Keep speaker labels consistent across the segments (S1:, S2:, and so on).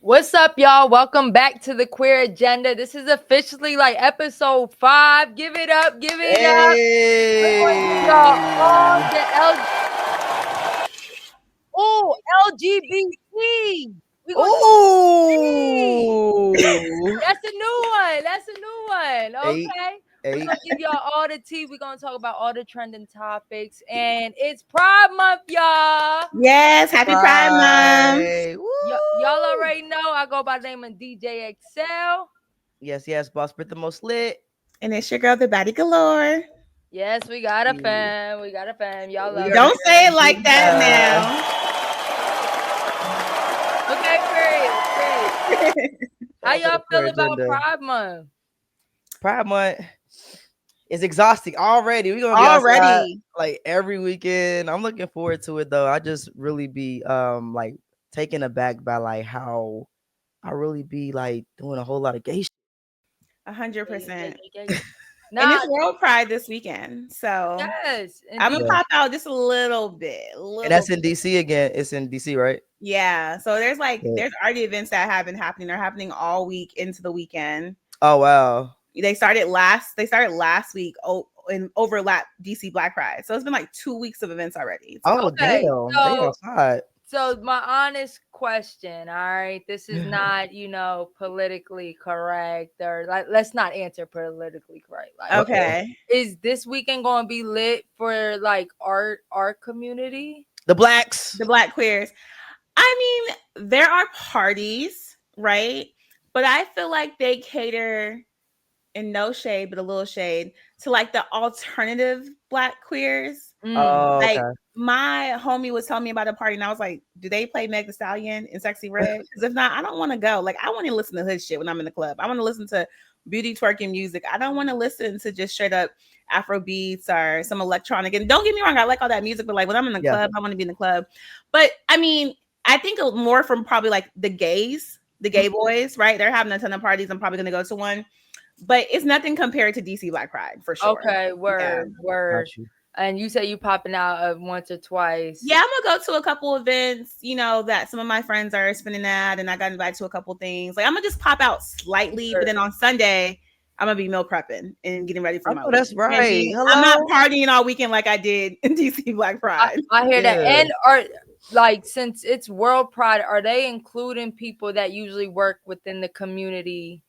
S1: What's up, y'all? Welcome back to the Queer Agenda. This is officially like episode 5. Give it up, give it up. Oh, LGBT. We gonna
S2: Ooh.
S1: That's a new one. That's a new one. Okay. We're gonna give y'all all the tea. We're gonna talk about all the trending topics. And it's Pride Month, y'all.
S3: Yes, happy Pride Month.
S1: Y'all already know I go by the name of DJ eXeL.
S2: Yes, boss, but the most lit.
S3: And it's your girl, the BADDIE Galore.
S1: Yes, we got a fan. We got a fan. Y'all love
S3: Don't say it like that
S1: now. Okay, great. How y'all feel about Pride Month?
S2: Pride Month is exhausting already. We're gonna be outside, like every weekend. I'm looking forward to it though. I just really be like taken aback by like how I really be like doing a whole lot of gay shit.
S3: 100%. And it's World Pride this weekend, so
S1: yes,
S3: I'm gonna pop out just a little bit.
S2: And that's in DC again. It's in DC, right?
S3: Yeah. So there's already events that have been happening. They're happening all week into the weekend.
S2: Oh wow.
S3: They started last week. And overlap DC Black Pride. So it's been like 2 weeks of events already.
S2: Oh damn. They outside.
S1: So my honest question, all right, this is not, politically correct, or like, let's not answer politically correct. Like,
S3: okay.
S1: Is this weekend going to be lit for like art community?
S2: The blacks.
S3: The black queers. I mean, there are parties, right? But I feel like they cater, in no shade, but a little shade, to like the alternative black queers.
S2: Oh,
S3: like my homie was telling me about a party, and I was like, "Do they play Meg Thee Stallion and Sexy Red? Because if not, I don't want to go. Like, I want to listen to hood shit when I'm in the club. I want to listen to beauty twerking music. I don't want to listen to just straight up Afro beats or some electronic. And don't get me wrong, I like all that music, but like when I'm in the club, I want to be in the club. But I mean, I think more from probably like the gay boys, right? They're having a ton of parties. I'm probably gonna go to one. But it's nothing compared to DC Black Pride for sure.
S1: Okay, word. And you say you popping out once or twice.
S3: Yeah, I'm gonna go to a couple events, that some of my friends are spinning at, and I got invited to a couple things. Like I'm gonna just pop out slightly, but then on Sunday, I'm gonna be meal prepping and getting ready for my week.
S2: That's right.
S3: I'm not partying all weekend like I did in DC Black Pride.
S1: I hear that. And like, since it's World Pride, are they including people that usually work within the community?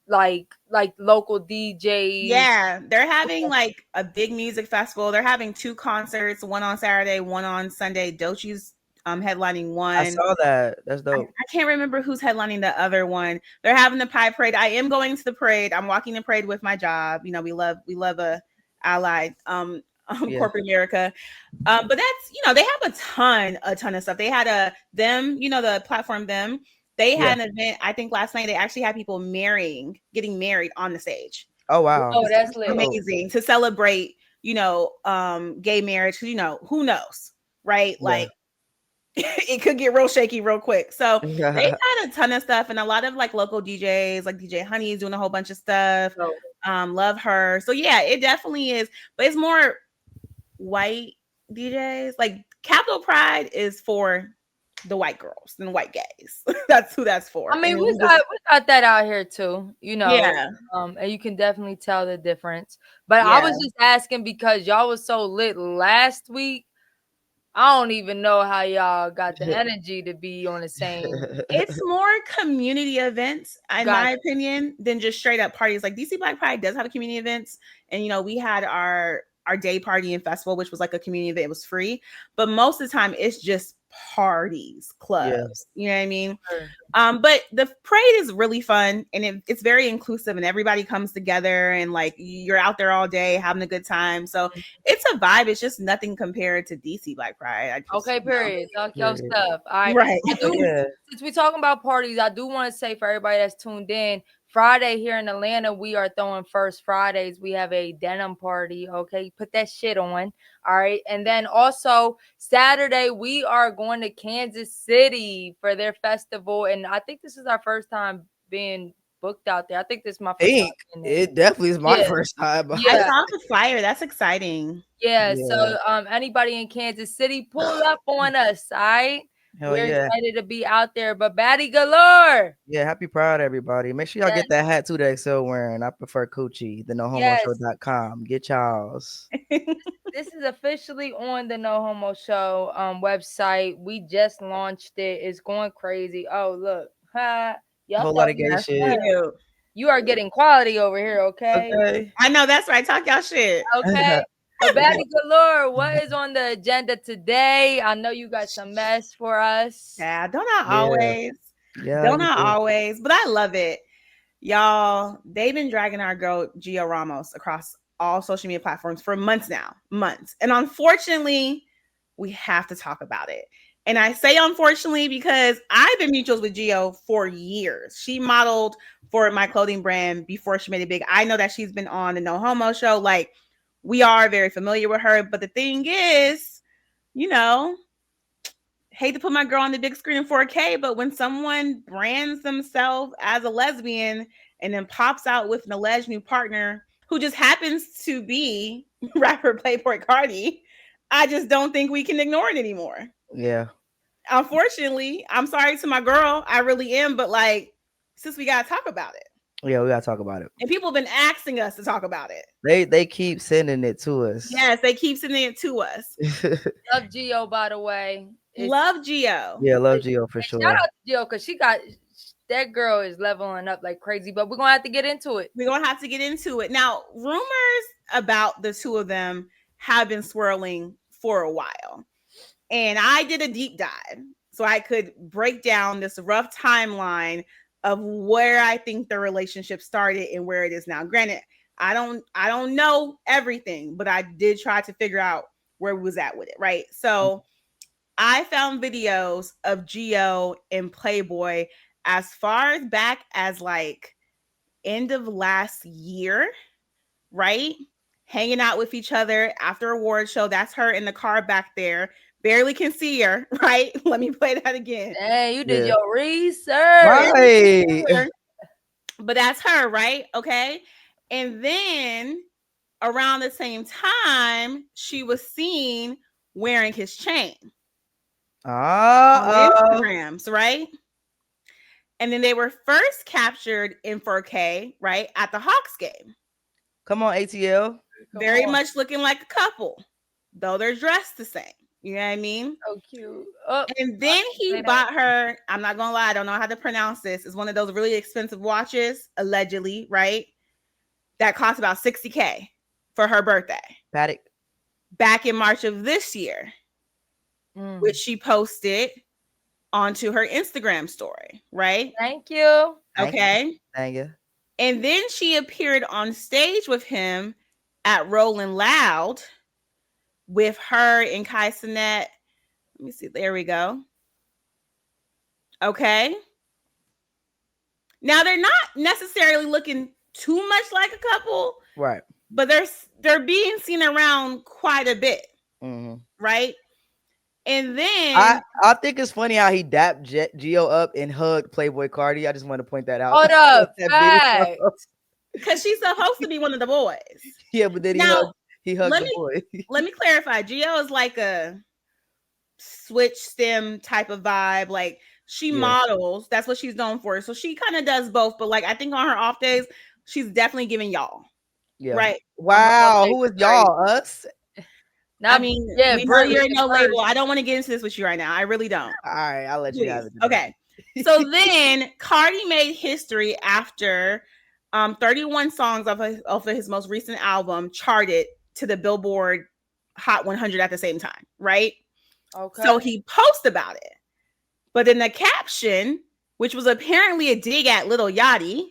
S1: Like local DJs.
S3: Yeah, they're having like a big music festival. They're having 2 concerts, one on Saturday, one on Sunday. Dochi's headlining one.
S2: I saw that. That's dope.
S3: I can't remember who's headlining the other one. They're having the pie parade. I am going to the parade. I'm walking the parade with my job. We love a allied corporate America. But that's, they have a ton of stuff. They had the platform them. They had an event, I think last night, they actually had people getting married on the stage.
S2: Oh, wow.
S1: Oh, that's lit.
S3: Amazing to celebrate, gay marriage. Who knows, right? Yeah. Like, it could get real shaky real quick. So they had a ton of stuff, and a lot of like local DJs, like DJ Honey is doing a whole bunch of stuff. Love her. So yeah, it definitely is. But it's more white DJs. Like Capital Pride is for the white girls and white gays. That's who that's for.
S1: I mean, we got that out here too,
S3: Yeah.
S1: And you can definitely tell the difference. But I was just asking because y'all was so lit last week. I don't even know how y'all got the energy to be on the same.
S3: It's more community events, in my opinion, than just straight up parties. Like DC Black Pride does have a community events, and we had our day party and festival, which was like a community event. It was free, but most of the time it's just parties, clubs. You know what I mean? But the parade is really fun, and it's very inclusive, and everybody comes together, and like you're out there all day having a good time. So it's a vibe. It's just nothing compared to DC Black Pride.
S1: Period. Talk your stuff. All right.
S3: Right.
S1: Since we're talking about parties, I do want to say for everybody that's tuned in, Friday here in Atlanta, we are throwing First Fridays. We have a denim party. Okay, put that shit on. All right. And then also Saturday, we are going to Kansas City for their festival. And I think this is our first time being booked out there. I think this is my first time.
S2: It definitely is my first time.
S3: I saw the flyer. That's exciting.
S1: Yeah. So anybody in Kansas City, pull up on us. All right.
S2: Hell
S1: We're
S2: yeah.
S1: excited to be out there, but baddie galore.
S2: Yeah, happy Pride, everybody. Make sure y'all
S1: Yes,
S2: get that hat too that eXeL wearing. I prefer Coochie, the
S1: yes.
S2: nohomoshow.com. Get y'all's.
S1: This is officially on the No Homo Show website. We just launched it. It's going crazy. Oh, look. Ha. Y'all
S2: Whole
S1: thought
S2: lot of
S1: we
S2: gay
S3: That's
S2: shit.
S3: cute.
S1: you are getting quality over here, okay?
S2: Okay.
S3: I know that's right. Talk y'all shit.
S1: Okay. But baddie galore, what is on the agenda today? I know you got some mess for us.
S3: Yeah, don't I
S2: Yeah.
S3: always?
S2: Yeah,
S3: Don't
S2: you
S3: I
S2: do.
S3: always? But I love it. Y'all, they've been dragging our girl Gio Ramos across all social media platforms for months now. Months. And unfortunately, we have to talk about it. And I say unfortunately because I've been mutuals with Gio for years. She modeled for my clothing brand before she made it big. I know that she's been on the No Homo show. Like, we are very familiar with her. But the thing is, you know, hate to put my girl on the big screen in 4K, but when someone brands themselves as a lesbian and then pops out with an alleged new partner who just happens to be rapper Playboi Carti, I just don't think we can ignore it anymore.
S2: Yeah.
S3: Unfortunately, I'm sorry to my girl. I really am, but like, since we gotta talk about it.
S2: Yeah, we gotta talk about it.
S3: And people have been asking us to talk about it.
S2: They keep sending it to us.
S3: Yes, they keep sending it to us.
S1: Love Gio, by the way.
S3: Love Gio.
S2: Yeah, love Gio for
S1: Shout
S2: sure.
S1: out to Gio because that girl is leveling up like crazy, but we're gonna have to get into it.
S3: We're gonna have to get into it. Now, rumors about the two of them have been swirling for a while. And I did a deep dive so I could break down this rough timeline of where I think the relationship started and where it is now. Granted, I don't know everything, but I did try to figure out where we was at with it, right? So I found videos of Gio and Playboi as far back as like end of last year, right? Hanging out with each other after a award show. That's her in the car back there. Barely can see her, right? Let me play that again.
S1: Hey, you did
S2: Yeah.
S1: your research.
S2: Right.
S3: But that's her, right? Okay. And then around the same time, she was seen wearing his chain on Instagrams, right? And then they were first captured in 4K, right, at the Hawks game.
S2: Come on, ATL.
S3: Very much looking like a couple, though they're dressed the same. You know what I mean?
S1: So cute. Oh,
S3: And then he bought her, I'm not going to lie, I don't know how to pronounce this. It's one of those really expensive watches, allegedly, right? That cost about $60K for her birthday.
S2: Paddock.
S3: Back in March of this year, which she posted onto her Instagram story, right?
S1: Thank you.
S3: Okay.
S2: Thank you.
S3: And then she appeared on stage with him at Rolling Loud with her and Kai Cenat. Let me see. There we go. Okay. Now they're not necessarily looking too much like a couple,
S2: right?
S3: But they're being seen around quite a bit, right? And then
S2: I think it's funny how he dapped Gio up and hugged Playboi Carti. I just want to point that out.
S1: Hold up,
S3: because she's supposed to be one of the boys.
S2: Yeah, but then he hugged the boy.
S3: Let me clarify. Gio is like a switch stem type of vibe. Like she models. That's what she's known for. So she kind of does both. But like I think on her off days, she's definitely giving y'all.
S2: Yeah.
S3: Right.
S2: Wow. Who is y'all? Us?
S3: I mean, we know you're in no label. I don't want to get into this with you right now. I really don't.
S2: All right, I'll let you have it.
S3: Okay. So then Carti made history after 31 songs of his most recent album charted to the Billboard Hot 100 at the same time, right? Okay. So he posted about it. But in the caption, which was apparently a dig at Lil Yachty,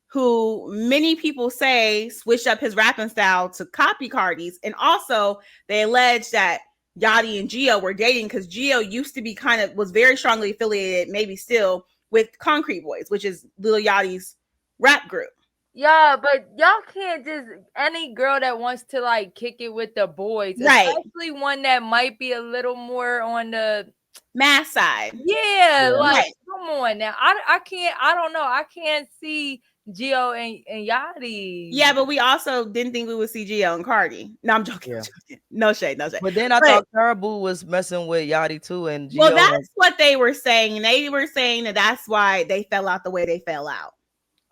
S3: who many people say switched up his rapping style to copy Carti's. And also they allege that Yachty and Gio were dating because Gio used to be was very strongly affiliated, maybe still, with Concrete Boys, which is Lil Yachty's rap group.
S1: Yeah, but y'all can't just any girl that wants to like kick it with the boys,
S3: right?
S1: Especially one that might be a little more on the
S3: mass side.
S1: Yeah, like come on now. I can't. I don't know. I can't see Gio and Yachty.
S3: Yeah, but we also didn't think we would see Gio and Carti. No, I'm joking.
S2: Yeah.
S3: I'm joking. No shade, no shade.
S2: But then I thought Caribou was messing with Yachty too, and Gio.
S3: Well, that's what they were saying. They were saying that's why they fell out the way they fell out.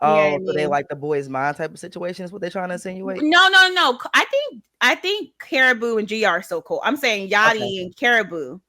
S2: Oh, so they like the boys' mind type of situation is what they're trying to insinuate?
S3: No. I think Caribou and G are so cool. I'm saying Yachty and Caribou,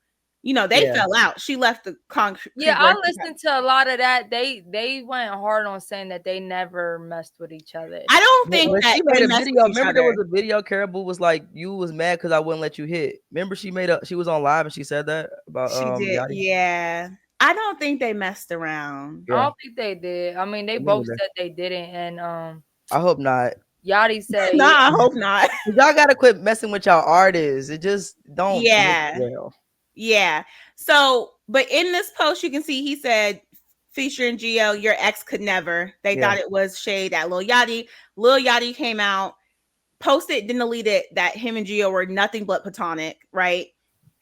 S3: they fell out. She left the concrete.
S1: Yeah, I listened to a lot of that. They went hard on saying that they never messed with each other.
S3: I don't think that
S2: she made a video. Remember there was a video. Caribou was like, "You was mad because I wouldn't let you hit." Remember she was on live and she said that about
S3: she did.
S2: Yachty?
S3: Yeah. I don't think they messed around.
S1: Yeah. I don't think they did. I mean, they both said they didn't, and
S2: I hope not.
S1: Yachty said,
S3: "Nah, I hope not."
S2: Y'all gotta quit messing with y'all artists. It just don't.
S3: Yeah.
S2: Well.
S3: Yeah. So, but in this post, you can see he said, featuring Gio, your ex could never. They thought it was shade at Lil Yachty. Lil Yachty came out, posted, didn't delete it, that him and Gio were nothing but platonic, right?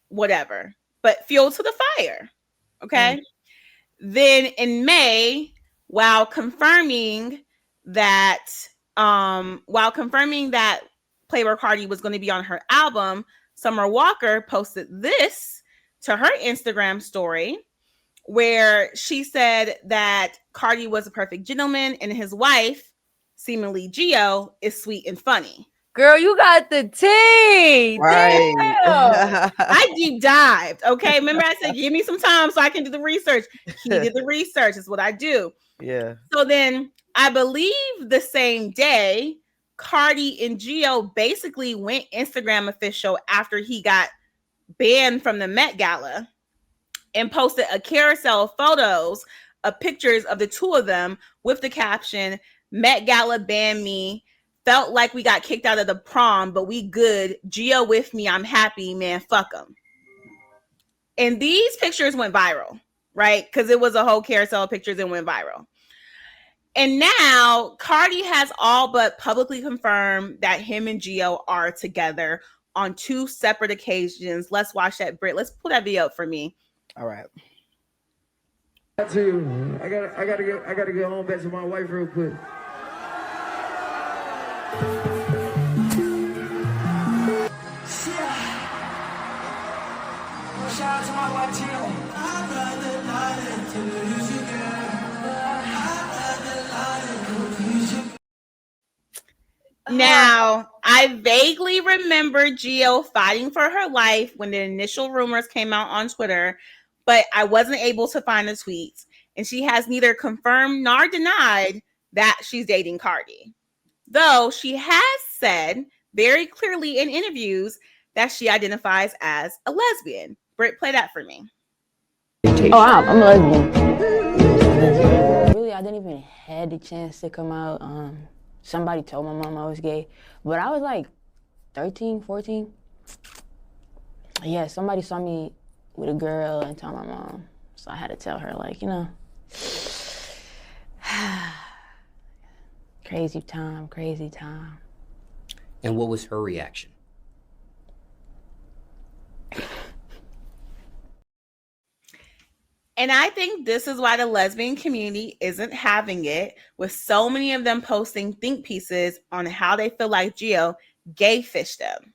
S3: Whatever. But fuel to the fire. Okay. Then in May, while confirming that Playboi Carti was going to be on her album, Summer Walker posted this to her Instagram story, where she said that Carti was a perfect gentleman and his wife, seemingly Gio, is sweet and funny.
S1: Girl, you got the tea.
S2: Right.
S3: I deep dived. Okay. Remember I said, give me some time so I can do the research. He did the research. Is what I do.
S2: Yeah.
S3: So then I believe the same day, Carti and Gio basically went Instagram official after he got banned from the Met Gala and posted a carousel of photos of pictures of the two of them with the caption, Met Gala banned me. Felt like we got kicked out of the prom, but we good. Gio with me. I'm happy, man. Fuck them. And these pictures went viral, right? Because it was a whole carousel of pictures and went viral. And now Carti has all but publicly confirmed that him and Gio are together on 2 separate occasions. Let's watch that, Britt. Let's pull that video up for me.
S2: All right.
S4: I gotta get home back to my wife real quick. Shout out to my wife,
S3: Now, I vaguely remember Gio fighting for her life when the initial rumors came out on Twitter, but I wasn't able to find the tweets. And she has neither confirmed nor denied that she's dating Carti. Though she has said very clearly in interviews that she identifies as a lesbian. Britt, play that for me.
S5: Oh, I'm a lesbian. Really, I didn't even have the chance to come out. Somebody told my mom I was gay, but I was like 13, 14. Yeah, somebody saw me with a girl and told my mom. So I had to tell her, like, crazy time, crazy time.
S6: And what was her reaction?
S3: And I think this is why the lesbian community isn't having it, with so many of them posting think pieces on how they feel like Gio gay fished them.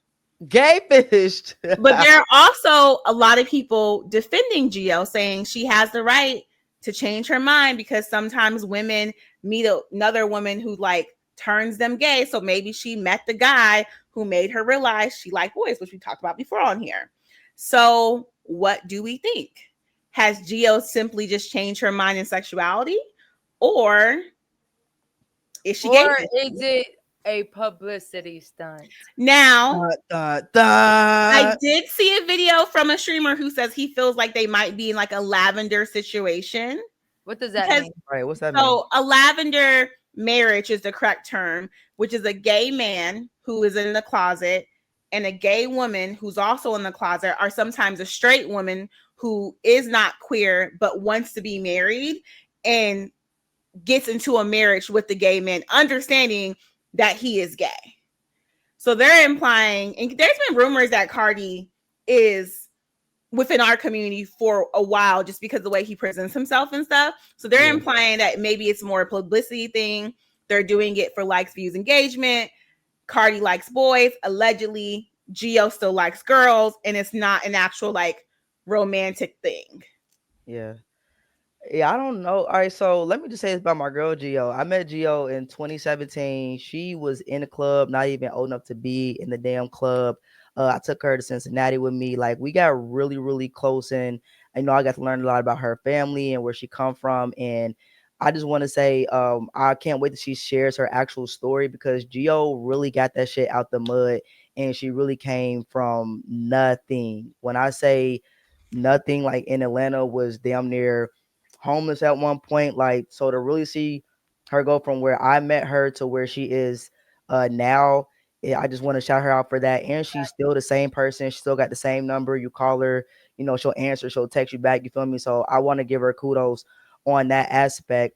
S2: Gay fished.
S3: But there are also a lot of people defending Gio, saying she has the right to change her mind because sometimes women meet another woman who like turns them gay. So maybe she met the guy who made her realize she liked boys, which we talked about before on here. So what do we think? Has Gio simply just changed her mind in sexuality? Or is she gay?
S1: Or is it a publicity stunt?
S3: Now, I did see a video from a streamer who says he feels like they might be in like a lavender situation.
S1: What does that mean?
S2: Right, what's that mean?
S3: So a lavender marriage is the correct term, which is a gay man who is in the closet and a gay woman who's also in the closet, or sometimes a straight woman who is not queer but wants to be married and gets into a marriage with the gay man, understanding that he is gay. So they're implying, and there's been rumors that Carti within our community for a while just because of the way he presents himself and stuff. So they're implying that maybe it's more a publicity thing. They're doing it for likes, views, engagement. Cardi likes boys. Allegedly, Gio still likes girls, and it's not an actual like romantic thing.
S2: Yeah. Yeah, I don't know. All right, so let me just say this about my girl Gio. I met Gio in 2017. She was in the club, not even old enough to be in the damn club. I took her to Cincinnati with me. Like we got really, really close, and I got to learn a lot about her family and where she come from. And I just want to say, I can't wait that she shares her actual story because Gio really got that shit out the mud, and she really came from nothing. When I say nothing, like in Atlanta, was damn near homeless at one point. Like, so to really see her go from where I met her to where she is now, I just want to shout her out for that. And she's still the same person. She still got the same number. You call her, she'll answer, she'll text you back. You feel me? So I want to give her kudos on that aspect.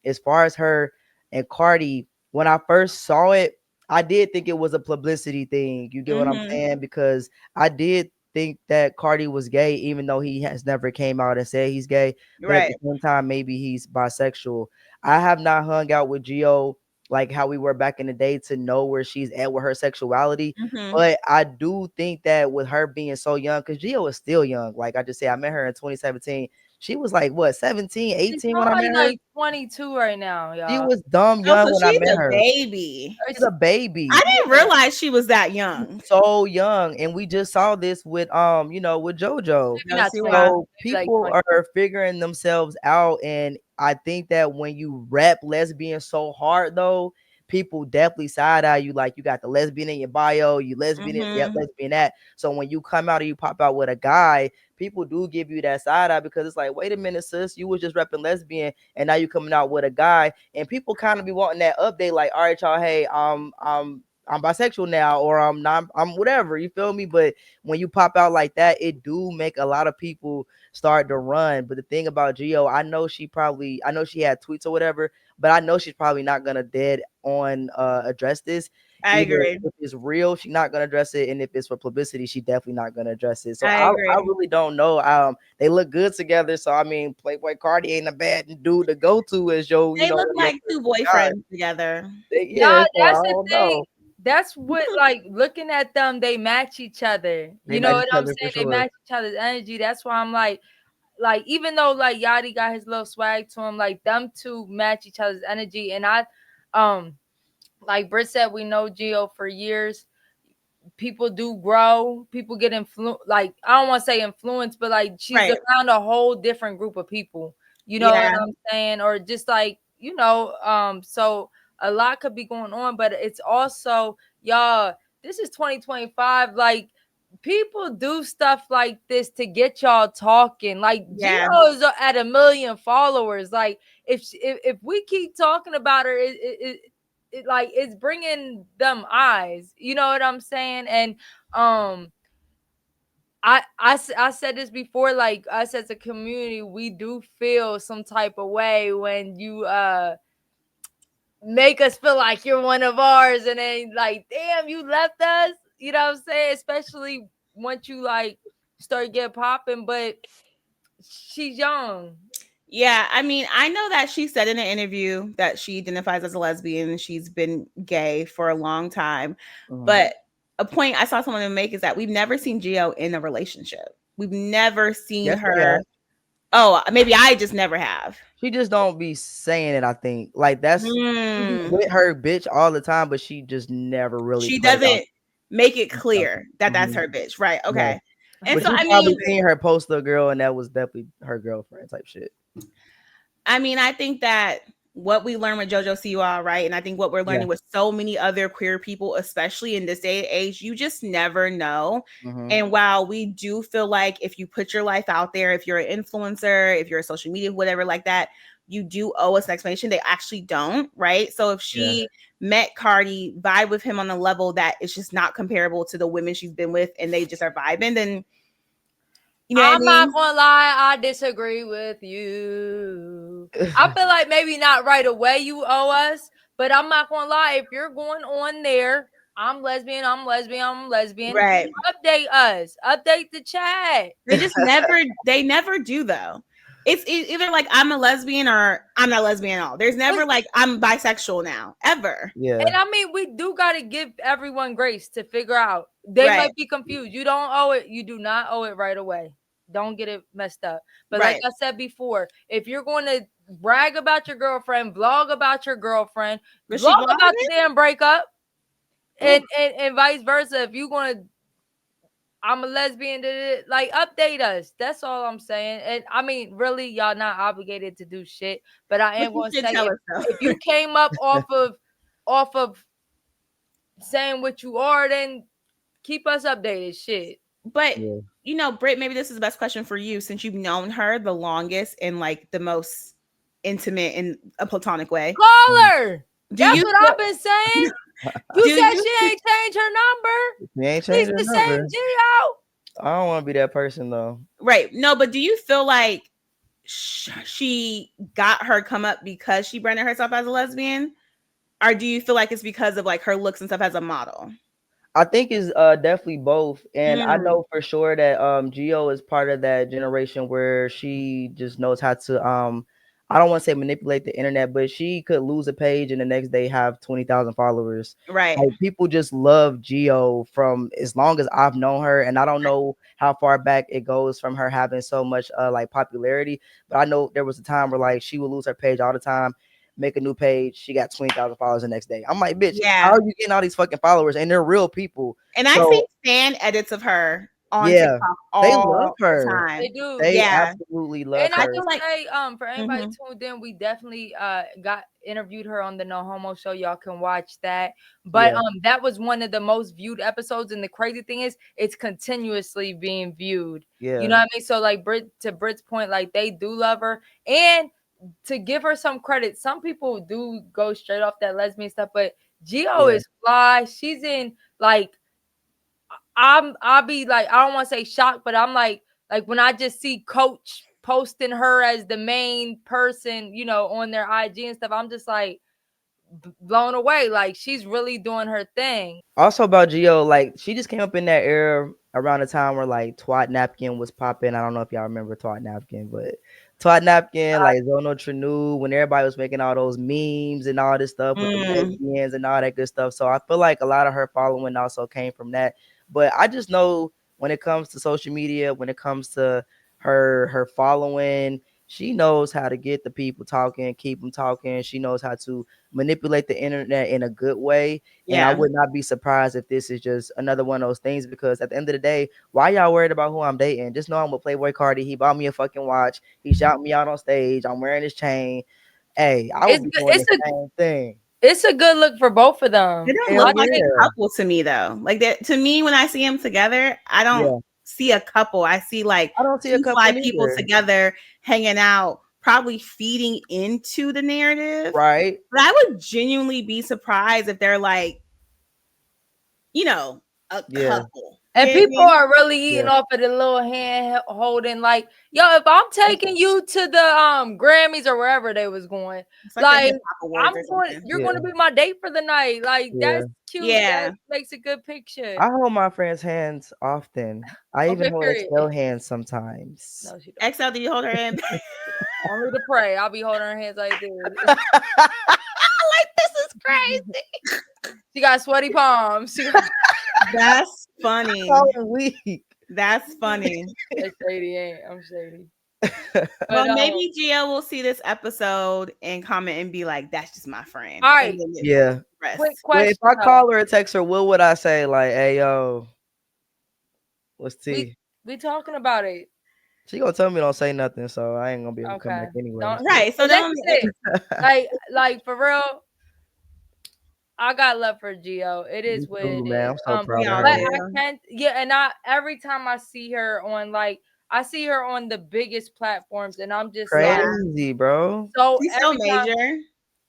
S2: As far as her and Cardi, when I first saw it, I did think it was a publicity thing. You get what I'm saying? Because I did think that Cardi was gay, even though he has never came out and said he's gay. But at the same time, maybe he's bisexual. I have not hung out with Gio like how we were back in the day to know where she's at with her sexuality. But I do think that with her being so young, because Gio is still young. Like I just said, I met her in 2017. She was like, what, 17, 18 when I met her?
S1: Like 22 right now, y'all.
S2: She was dumb young when I met her.
S3: Baby.
S2: She's a baby.
S3: I didn't realize she was that young.
S2: So young. And we just saw this with with JoJo. So people are figuring themselves out. And I think that when you rap lesbian so hard though, people definitely side eye you, like you got the lesbian in your bio, you lesbian, lesbian that. So when you come out and you pop out with a guy, people do give you that side eye because it's like, wait a minute, sis, you was just repping lesbian and now you coming out with a guy, and people kind of be wanting that update, like, all right, y'all, hey, I'm bisexual now, or I'm not, I'm whatever, you feel me? But when you pop out like that, it do make a lot of people start to run. But the thing about Gio, I know she had tweets or whatever, but I know she's probably not gonna dead on address this.
S3: I agree.
S2: If it's real, she's not gonna address it, and if it's for publicity, she definitely not gonna address it. So I really don't know. They look good together, so I mean, Playboi Carti ain't a bad dude to go to as your.
S3: They look like two boyfriends together.
S1: Yeah, that's the thing. That's what, like, looking at them, they match each other. You know what I'm saying? They match each other's energy. That's why I'm like, even though like Yachty got his little swag to him, like them two match each other's energy. And like Britt said, we know Gio for years. People do grow. People get influenced. Like, I don't want to say influenced, but like she's around a whole different group of people. You know what I'm saying? Or just like, so a lot could be going on, but it's also, y'all, this is 2025. Like, people do stuff like this to get y'all talking. Like, Gio is at 1 million followers. Like, if we keep talking about her, it like it's bringing them eyes. You know what I'm saying? And I said this before, like, us as a community, we do feel some type of way when you make us feel like you're one of ours, and then like, damn, you left us. You know what I'm saying? Especially once you like start getting popping. But she's young.
S3: Yeah, I mean, I know that she said in an interview that she identifies as a lesbian and she's been gay for a long time. But a point I saw someone make is that we've never seen Gio in a relationship. We've never seen her. Oh, maybe I just never have.
S2: She just don't be saying it, I think. Like, that's with her bitch all the time, but she just never really.
S3: She doesn't make it clear that that's her bitch, right? Okay.
S2: And but so I probably seen her post the girl, and that was definitely her girlfriend type shit.
S3: I mean, I think that what we learned with JoJo Siwa, right? And I think what we're learning with so many other queer people, especially in this day and age, you just never know. And while we do feel like if you put your life out there, if you're an influencer, if you're a social media, whatever like that, you do owe us an explanation. They actually don't, right? So if she met Cardi, vibe with him on a level that is just not comparable to the women she's been with, and they just are vibing, then you know
S1: I'm not gonna lie, I disagree with you. I feel like maybe not right away you owe us, but I'm not gonna lie, if you're going on there I'm lesbian. I'm lesbian. I'm lesbian.
S3: Right.
S1: Update us. Update the chat.
S3: They never do though. It's either like I'm a lesbian or I'm not lesbian at all. There's never like I'm bisexual now, ever.
S2: Yeah.
S1: And I mean, we do got to give everyone grace to figure out. They might be confused. You don't owe it. You do not owe it right away. Don't get it messed up. But like I said before, if you're going to brag about your girlfriend, vlog about your girlfriend, vlog about the damn breakup, and vice versa. If you're going to, I'm a lesbian, like update us. That's all I'm saying. And I mean, really, y'all not obligated to do shit. But I am going to say, if you came up off of saying what you are, then keep us updated. Shit.
S3: But you know, Britt, maybe this is the best question for you since you've known her the longest and like the most intimate in a platonic way.
S1: Call her. That's what I've been saying. You said she ain't changed her number.
S2: She ain't changed her
S1: the
S2: number.
S1: same Gio.
S2: I don't want to be that person though.
S3: Right. No, but do you feel like she got her come up because she branded herself as a lesbian? Or do you feel like it's because of like her looks and stuff as a model?
S2: I think it's definitely both. And I know for sure that Gio is part of that generation where she just knows how to I don't want to say manipulate the internet, but she could lose a page and the next day have 20,000 followers.
S3: Right.
S2: Like, people just love Gio from as long as I've known her. And I don't know how far back it goes from her having so much like popularity. But I know there was a time where like she would lose her page all the time, make a new page, she got 20,000 followers the next day. I'm like, bitch, how are you getting all these fucking followers? And they're real people.
S3: And I see fan edits of her on TikTok all
S2: they love her.
S3: the time.
S1: They do.
S2: They absolutely love
S1: and
S2: her.
S1: I just say, for anybody tuned in, we definitely got interviewed her on the No Homo show. Y'all can watch that. But that was one of the most viewed episodes. And the crazy thing is, it's continuously being viewed.
S2: Yeah.
S1: You know what I mean? So like to Britt's point, like they do love her. And to give her some credit, some people do go straight off that lesbian stuff, but Gio is fly. She's in like I'll be like, I don't want to say shocked, but I'm like when I just see Coach posting her as the main person, you know, on their IG and stuff, I'm just like blown away. Like she's really doing her thing.
S2: Also about Gio, like she just came up in that era around the time where like Twat Napkin was popping. I don't know if y'all remember Twat Napkin, but Twat Napkin, like Zono Trinu, when everybody was making all those memes and all this stuff with the lesbians and all that good stuff. So I feel like a lot of her following also came from that. But I just know when it comes to social media, when it comes to her following, she knows how to get the people talking, keep them talking. She knows how to manipulate the internet in a good way. And I would not be surprised if this is just another one of those things, because at the end of the day, why y'all worried about who I'm dating? Just know I'm with Playboi Carti. He bought me a fucking watch. He shouted me out on stage. I'm wearing his chain. Hey, I would be doing the same thing.
S1: It's a good look for both of them.
S3: They don't look like a couple to me though. Like that to me, when I see them together, I don't see a couple. I see like
S2: I don't see a couple
S3: people together hanging out, probably feeding into the narrative.
S2: Right.
S3: But I would genuinely be surprised if they're like, you know, a couple.
S1: And people are really eating off of the little hand holding, like, yo, if I'm taking you to the Grammys or wherever they was going, like I'm going, you're going to be my date for the night. Like that's cute.
S3: Yeah,
S1: that makes a good picture.
S2: I hold my friends' hands often. I even hold eXeL hands sometimes.
S1: No, she don't.
S3: eXeL, do you hold her hand?
S1: Only to pray. I'll be holding her hands like this.
S3: Like this is crazy.
S1: She got sweaty palms.
S3: That's funny.
S2: So weak.
S3: That's funny.
S1: That's shady, ain't I'm shady.
S3: Well, maybe Gio will see this episode and comment and be like, "That's just my friend."
S1: All right.
S2: Yeah.
S1: Quick question.
S2: Well, if I call her or text her, what would I say? Like, hey, yo, what's tea?
S1: We talking about it.
S2: She gonna tell me don't say nothing, so I ain't gonna be able to come back anyway.
S3: Right. So
S1: that's it. like for real. I got love for Gio. It is what it is.
S2: I'm so proud of her.
S1: But I can't. Yeah, and every time I see her on, like, I see her on the biggest platforms, and I'm just
S2: crazy, bro.
S1: So
S3: she's so major.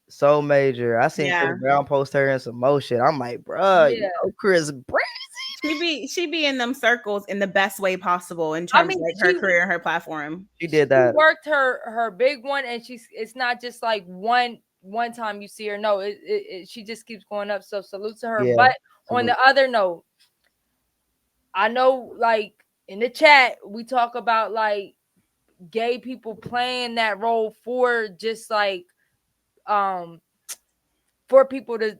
S2: So major. I seen Chris Brown post her in some more shit. I'm like, bro, you know, Chris Brown.
S3: She be in them circles in the best way possible in terms of like her career and her platform.
S2: She did that.
S1: She worked her big one, and it's not just like one one time you see her. No, she just keeps going up. So salute to her.
S2: Yeah,
S1: But on
S2: salute.
S1: the other note, I know like in the chat we talk about like gay people playing that role for just like for people to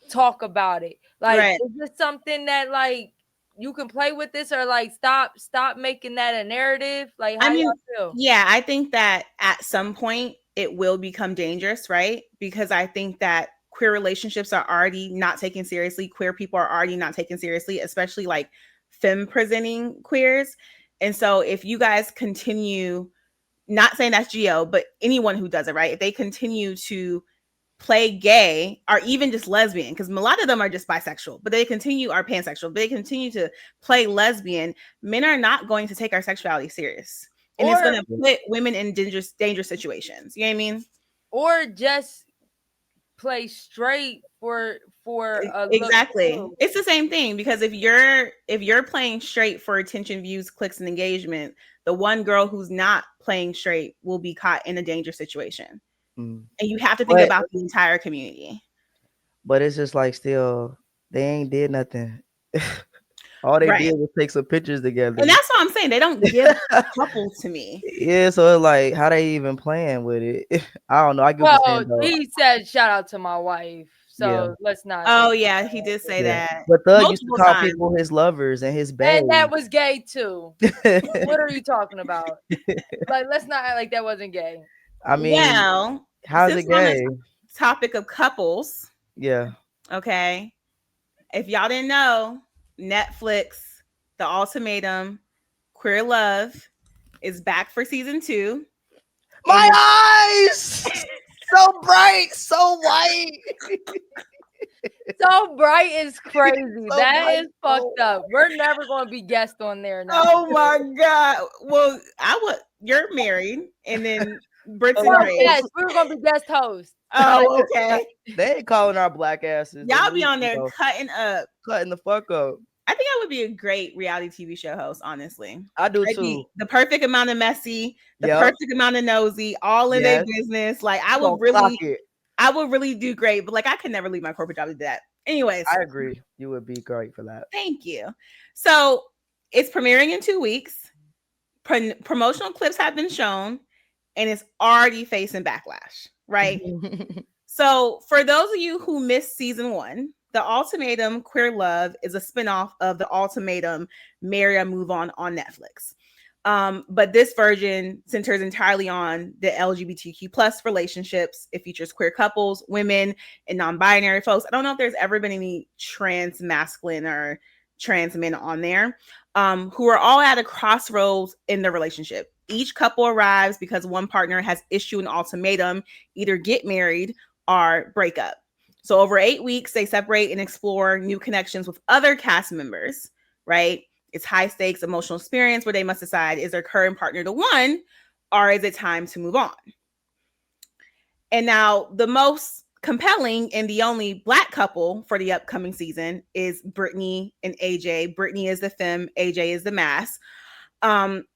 S1: talk about it. Like,
S3: Right.
S1: is this something that like you can play with this, or like stop making that a narrative? Like, how y'all feel?
S3: Yeah, I think that at some point it will become dangerous, right? Because I think that queer relationships are already not taken seriously. Queer people are already not taken seriously, especially like femme presenting queers. And so if you guys continue, not saying that's Gio, but anyone who does it, right? If they continue to play gay or even just lesbian, because a lot of them are just bisexual, but they continue are pansexual, but they continue to play lesbian, men are not going to take our sexuality serious. And it's going to put women in dangerous situations. You know what I mean?
S1: Or just play straight for a
S3: exactly
S1: look.
S3: It's the same thing, because if you're playing straight for attention, views, clicks, and engagement, the one girl who's not playing straight will be caught in a dangerous situation. And you have to think about the entire community.
S2: But it's just like still they ain't did nothing. All they did was take some pictures together.
S3: And that's what I'm saying. They don't give couples to me.
S2: Yeah, so it's like, how they even playing with it? I don't know. I get what you're saying, though.
S1: He said, "Shout out to my wife." So let's not.
S3: Oh yeah, he did say that.
S2: But Thug used to call people his lovers and his babe.
S1: And that was gay too. What are you talking about? Like, let's not act like that wasn't gay.
S2: I mean,
S3: well,
S2: how's it gay?
S3: Topic of couples.
S2: Yeah.
S3: Okay. If y'all didn't know, Netflix, The Ultimatum, Queer Love is back for season 2.
S2: My eyes! So bright, so white.
S1: So bright is crazy. That is fucked up. We're never going to be guests on there now.
S3: Oh my god. Well, you're married, and then Britt's
S1: yes, we were going to be guest hosts.
S3: Oh, okay.
S2: They ain't calling our black asses.
S3: Y'all be on there cutting
S2: the fuck up.
S3: I think I would be a great reality TV show host, honestly.
S2: I do too.
S3: The perfect amount of messy, the perfect amount of nosy, all in their business. Like I would really do great, but like I could never leave my corporate job to do that. Anyways,
S2: I agree. You would be great for that.
S3: Thank you. So it's premiering in 2 weeks. Promotional clips have been shown, and it's already facing backlash, right? So for those of you who missed season 1, The Ultimatum Queer Love is a spinoff of The Ultimatum Marry or Move On Netflix. But this version centers entirely on the LGBTQ plus relationships. It features queer couples, women, and non-binary folks. I don't know if there's ever been any trans masculine or trans men on there, who are all at a crossroads in their relationship. Each couple arrives because one partner has issued an ultimatum, either get married or break up. So over 8 weeks, they separate and explore new connections with other cast members, right? It's high stakes emotional experience where they must decide, is their current partner the one, or is it time to move on? And now the most compelling and the only Black couple for the upcoming season is Brittany and AJ. Brittany is the femme, AJ is the mass.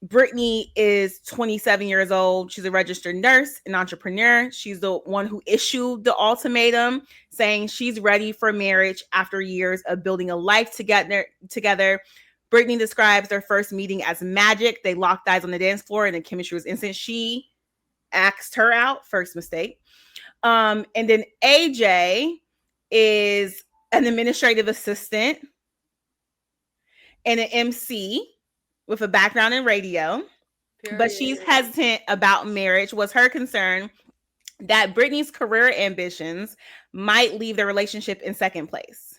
S3: Brittany is 27 years old. She's a registered nurse and entrepreneur. She's the one who issued the ultimatum, saying she's ready for marriage after years of building a life together. Brittany describes their first meeting as magic. They locked eyes on the dance floor and the chemistry was instant. She asked her out, first mistake. And then AJ is an administrative assistant and an MC with a background in radio. Period. But she's hesitant about marriage. Was her concern that Brittany's career ambitions might leave their relationship in second place.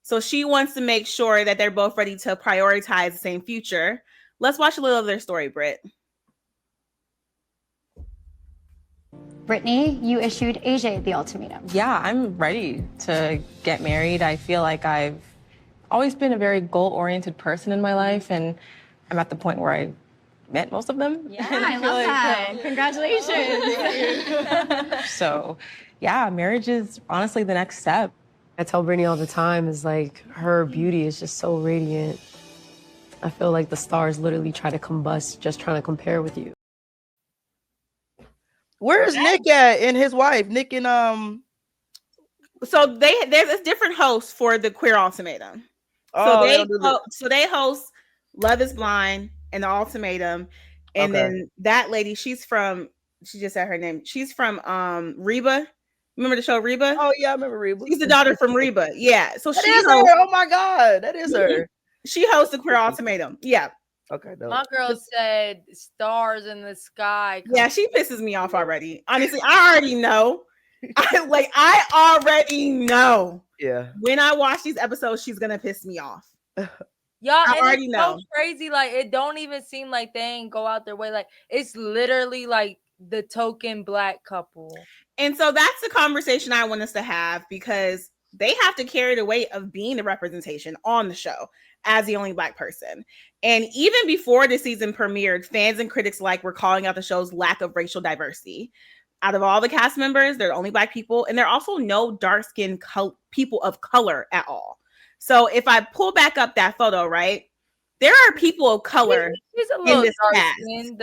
S3: So she wants to make sure that they're both ready to prioritize the same future. Let's watch a little of their story, Britt.
S7: Brittany, you issued AJ the ultimatum.
S8: Yeah, I'm ready to get married. I feel like I've always been a very goal-oriented person in my life, and I'm at the point where I met most of them.
S7: Yeah, I love that. Congratulations.
S8: So, yeah, marriage is honestly the next step.
S9: I tell Brittany all the time, is like her beauty is just so radiant. I feel like the stars literally try to combust just trying to compare with you.
S2: Where's Nick at and his wife? Nick and
S3: So there's different hosts for the Queer Ultimatum.
S2: Oh,
S3: So they host Love is Blind and the Ultimatum, and then that lady, she just said her name. She's from Reba. Remember the show Reba?
S2: Oh yeah, I remember Reba.
S3: She's the daughter from Reba. Yeah. So
S2: that is her. Oh my god, that is her.
S3: She hosts the Queer Ultimatum. Yeah.
S2: Okay. Dope.
S1: My girl said stars in the sky.
S3: Yeah, she pisses me off already. Honestly, I already know. I already know.
S2: Yeah.
S3: When I watch these episodes, she's gonna piss me off.
S1: Y'all,
S3: I already know.
S1: So crazy. Like, it don't even seem like they ain't go out their way. Like, it's literally like the token Black couple.
S3: And so that's the conversation I want us to have, because they have to carry the weight of being the representation on the show as the only Black person. And even before the season premiered, fans and critics alike were calling out the show's lack of racial diversity. Out of all the cast members, there are only Black people, and there are also no dark-skinned people of color at all. So if I pull back up that photo, right, there are people of color
S1: She's a little
S3: in this
S1: dark
S3: cast.
S1: skin.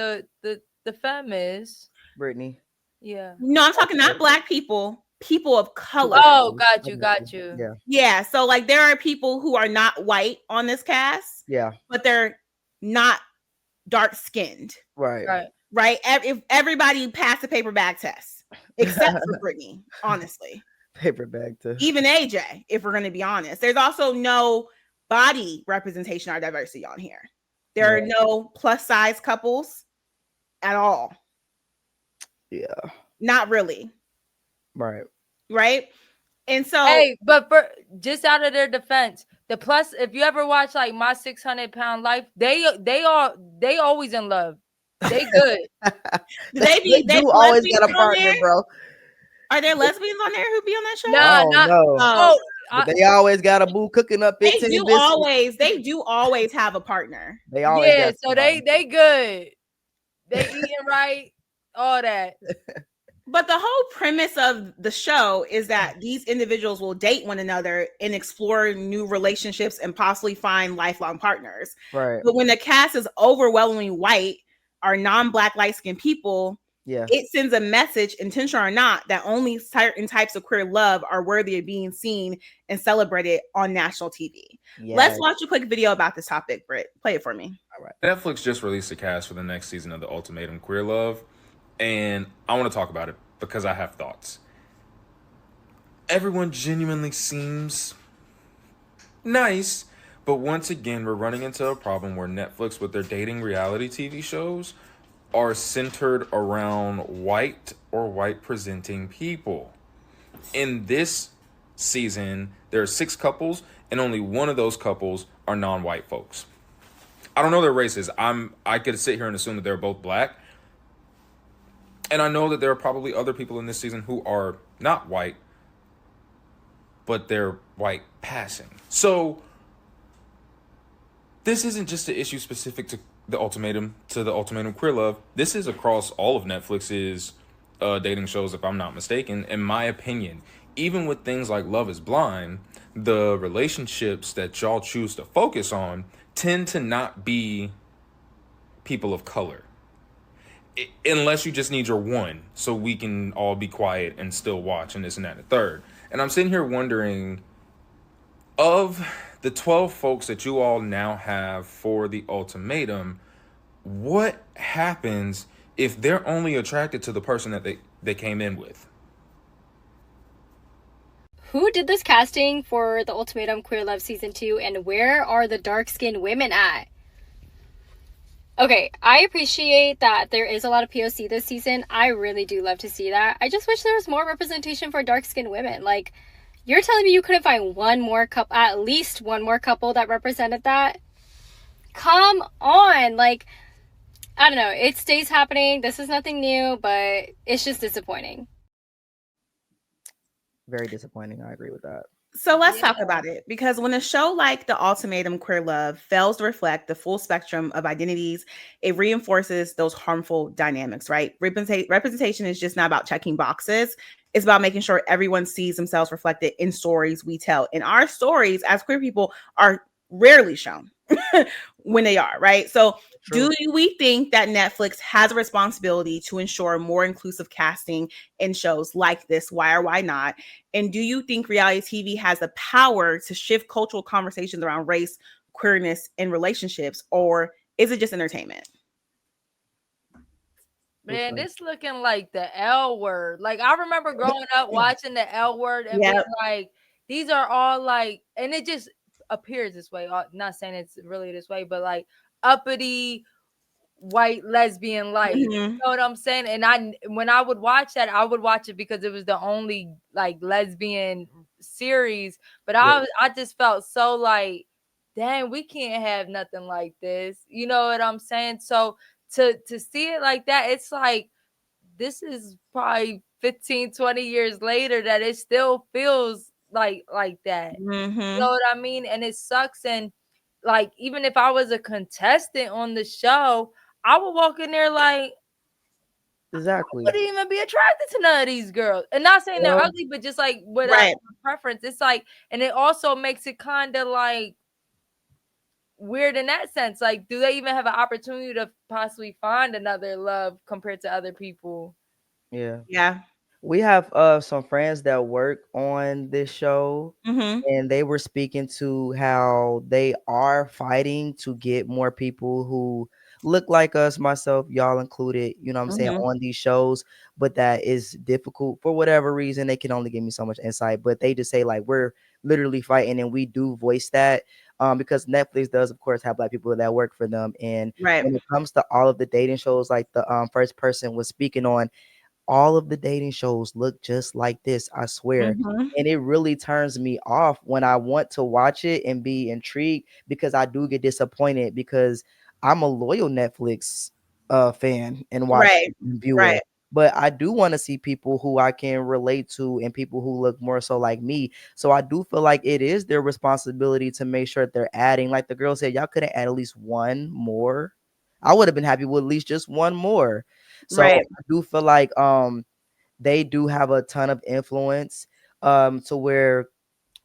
S1: The femme is
S2: Brittany.
S1: Yeah.
S3: No, I'm talking not Black people, people of color.
S1: Oh, got you.
S2: Yeah.
S3: Yeah. So like there are people who are not white on this cast.
S2: Yeah.
S3: But they're not dark skinned.
S2: Right.
S3: If everybody passed the paper bag test, except for Brittany, honestly.
S2: Paper bag test.
S3: Even AJ, if we're going to be honest. There's also no body representation or diversity on here. There are no plus size couples at all.
S2: Yeah.
S3: Not really. Right. And so,
S1: hey, but for just out of their defense, the plus, if you ever watch like My 600-Pound Life, they always in love. They good.
S3: they
S2: do always got a partner, bro.
S3: Are there lesbians on there who be on that show?
S2: No. But they always got a boo cooking up.
S3: They do always have a partner.
S2: They always
S1: so they good. They eating right, all that.
S3: But the whole premise of the show is that these individuals will date one another and explore new relationships and possibly find lifelong partners.
S2: Right.
S3: But when the cast is overwhelmingly white or non-Black light-skinned people, it sends a message, intentional or not, that only certain types of queer love are worthy of being seen and celebrated on national TV. Yes. Let's watch a quick video about this topic, Britt. Play it for me.
S10: All right. Netflix just released a cast for the next season of the Ultimatum Queer Love, and I want to talk about it because I have thoughts. Everyone genuinely seems nice, but once again, we're running into a problem where Netflix, with their dating reality TV shows, are centered around white or white presenting people. In this season, there are 6 couples, and only one of those couples are non-white folks. I don't know their races. I could sit here and assume that they're both Black. And I know that there are probably other people in this season who are not white, but they're white passing. So this isn't just an issue specific to the Ultimatum Queer Love. This is across all of Netflix's dating shows, if I'm not mistaken. In my opinion, even with things like Love is Blind, the relationships that y'all choose to focus on tend to not be people of color. Unless you just need your one, so we can all be quiet and still watch and this and that and the third. And I'm sitting here wondering, of the 12 folks that you all now have for the Ultimatum, what happens if they're only attracted to the person that they came in with?
S11: Who did this casting for the Ultimatum Queer Love Season 2, and where are the dark-skinned women at? Okay, I appreciate that there is a lot of POC this season. I really do love to see that. I just wish there was more representation for dark-skinned women. Like, you're telling me you couldn't find one more couple, at least one more couple that represented that? Come on. Like, I don't know. It stays happening. This is nothing new, but it's just disappointing.
S2: Very disappointing. I agree with that.
S3: So let's talk about it, because when a show like The Ultimatum Queer Love fails to reflect the full spectrum of identities, it reinforces those harmful dynamics, right? Representation is just not about checking boxes. It's about making sure everyone sees themselves reflected in stories we tell. And our stories as queer people are rarely shown. when they are, right? So
S2: True.
S3: do we think that Netflix has a responsibility to ensure more inclusive casting in shows like this? Why or why not? And do you think reality TV has the power to shift cultural conversations around race, queerness, and relationships, or is it just entertainment?
S1: Man, this looking like the L Word. Like, I remember growing up watching the L Word and being like, these are all like, and it just appears this way. Not saying it's really this way, but like uppity white lesbian life. You know what I'm saying? And when I would watch that, I would watch it because it was the only like lesbian series. But I just felt so like, dang, we can't have nothing like this. You know what I'm saying? So to see it like that, it's like this is probably 15, 20 years later that it still feels like that. You know what I mean? And it sucks. And like, even if I was a contestant on the show, I would walk in there like,
S2: exactly,
S1: I wouldn't even be attracted to none of these girls. And not saying they're ugly, but just like without preference. It's like, and it also makes it kind of like weird in that sense. Like, do they even have an opportunity to possibly find another love compared to other people?
S2: Yeah. We have some friends that work on this show, and they were speaking to how they are fighting to get more people who look like us, myself, y'all included, you know what I'm saying, on these shows, but that is difficult for whatever reason. They can only give me so much insight, but they just say like we're literally fighting, and we do voice that because Netflix does, of course, have Black people that work for them. And when it comes to all of the dating shows, like the first person was speaking on, all of the dating shows look just like this, I swear. And it really turns me off when I want to watch it and be intrigued, because I do get disappointed because I'm a loyal Netflix fan and watch and viewer. But I do want to see people who I can relate to and people who look more so like me. So I do feel like it is their responsibility to make sure that they're adding, like the girl said, y'all could have added at least one more. I would have been happy with at least just one more. So I do feel like they do have a ton of influence to where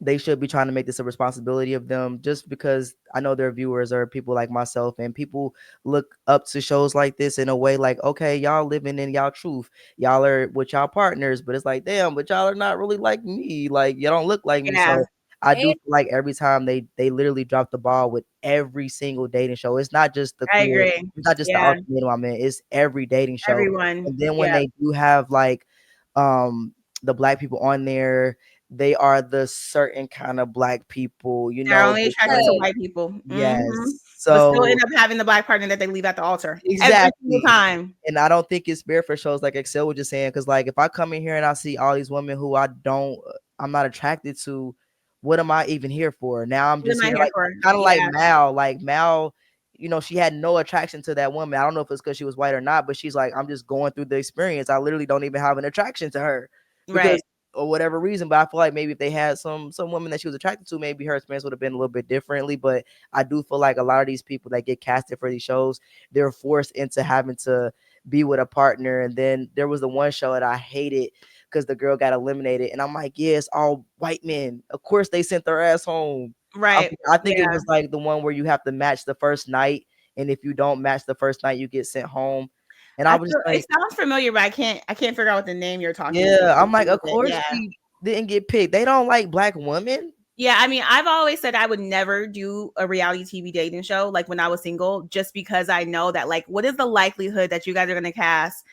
S2: they should be trying to make this a responsibility of them, just because I know their viewers are people like myself, and people look up to shows like this in a way like, okay, y'all living in y'all truth, y'all are with y'all partners, but it's like, damn, but y'all are not really like me, like you don't look like me. So I do feel like every time they literally drop the ball with every single dating show. It's not just the it's not just the Ultimatum, I mean, it's every dating show.
S3: Everyone.
S2: And then when they do have like the Black people on there, they are the certain kind of Black people, you
S3: They're
S2: know.
S3: only attracted to white people.
S2: Yes.
S3: But
S2: So
S3: still end up having the Black partner that they leave at the altar.
S2: exactly.
S3: Every single time.
S2: And I don't think it's fair for shows like eXeL was just saying, because like if I come in here and I see all these women who I'm not attracted to, what am I even here for? Now I'm just here like kind of like Mal, you know, she had no attraction to that woman. I don't know if it's because she was white or not, but she's like, I'm just going through the experience. I literally don't even have an attraction to her because or whatever reason. But I feel like maybe if they had some women that she was attracted to, maybe her experience would have been a little bit differently. But I do feel like a lot of these people that get casted for these shows, they're forced into having to be with a partner. And then there was the one show that I hated because the girl got eliminated, and I'm like, yeah, it's all white men. Of course they sent their ass home. I think it was like the one where you have to match the first night, and if you don't match the first night, you get sent home. And I was just like,
S3: it sounds familiar, but I can't figure out what the name you're talking
S2: about.
S3: Yeah,
S2: I'm like, of course she didn't get picked. They don't like Black women.
S3: Yeah, I mean, I've always said I would never do a reality TV dating show like when I was single, just because I know that like, what is the likelihood that you guys are going to cast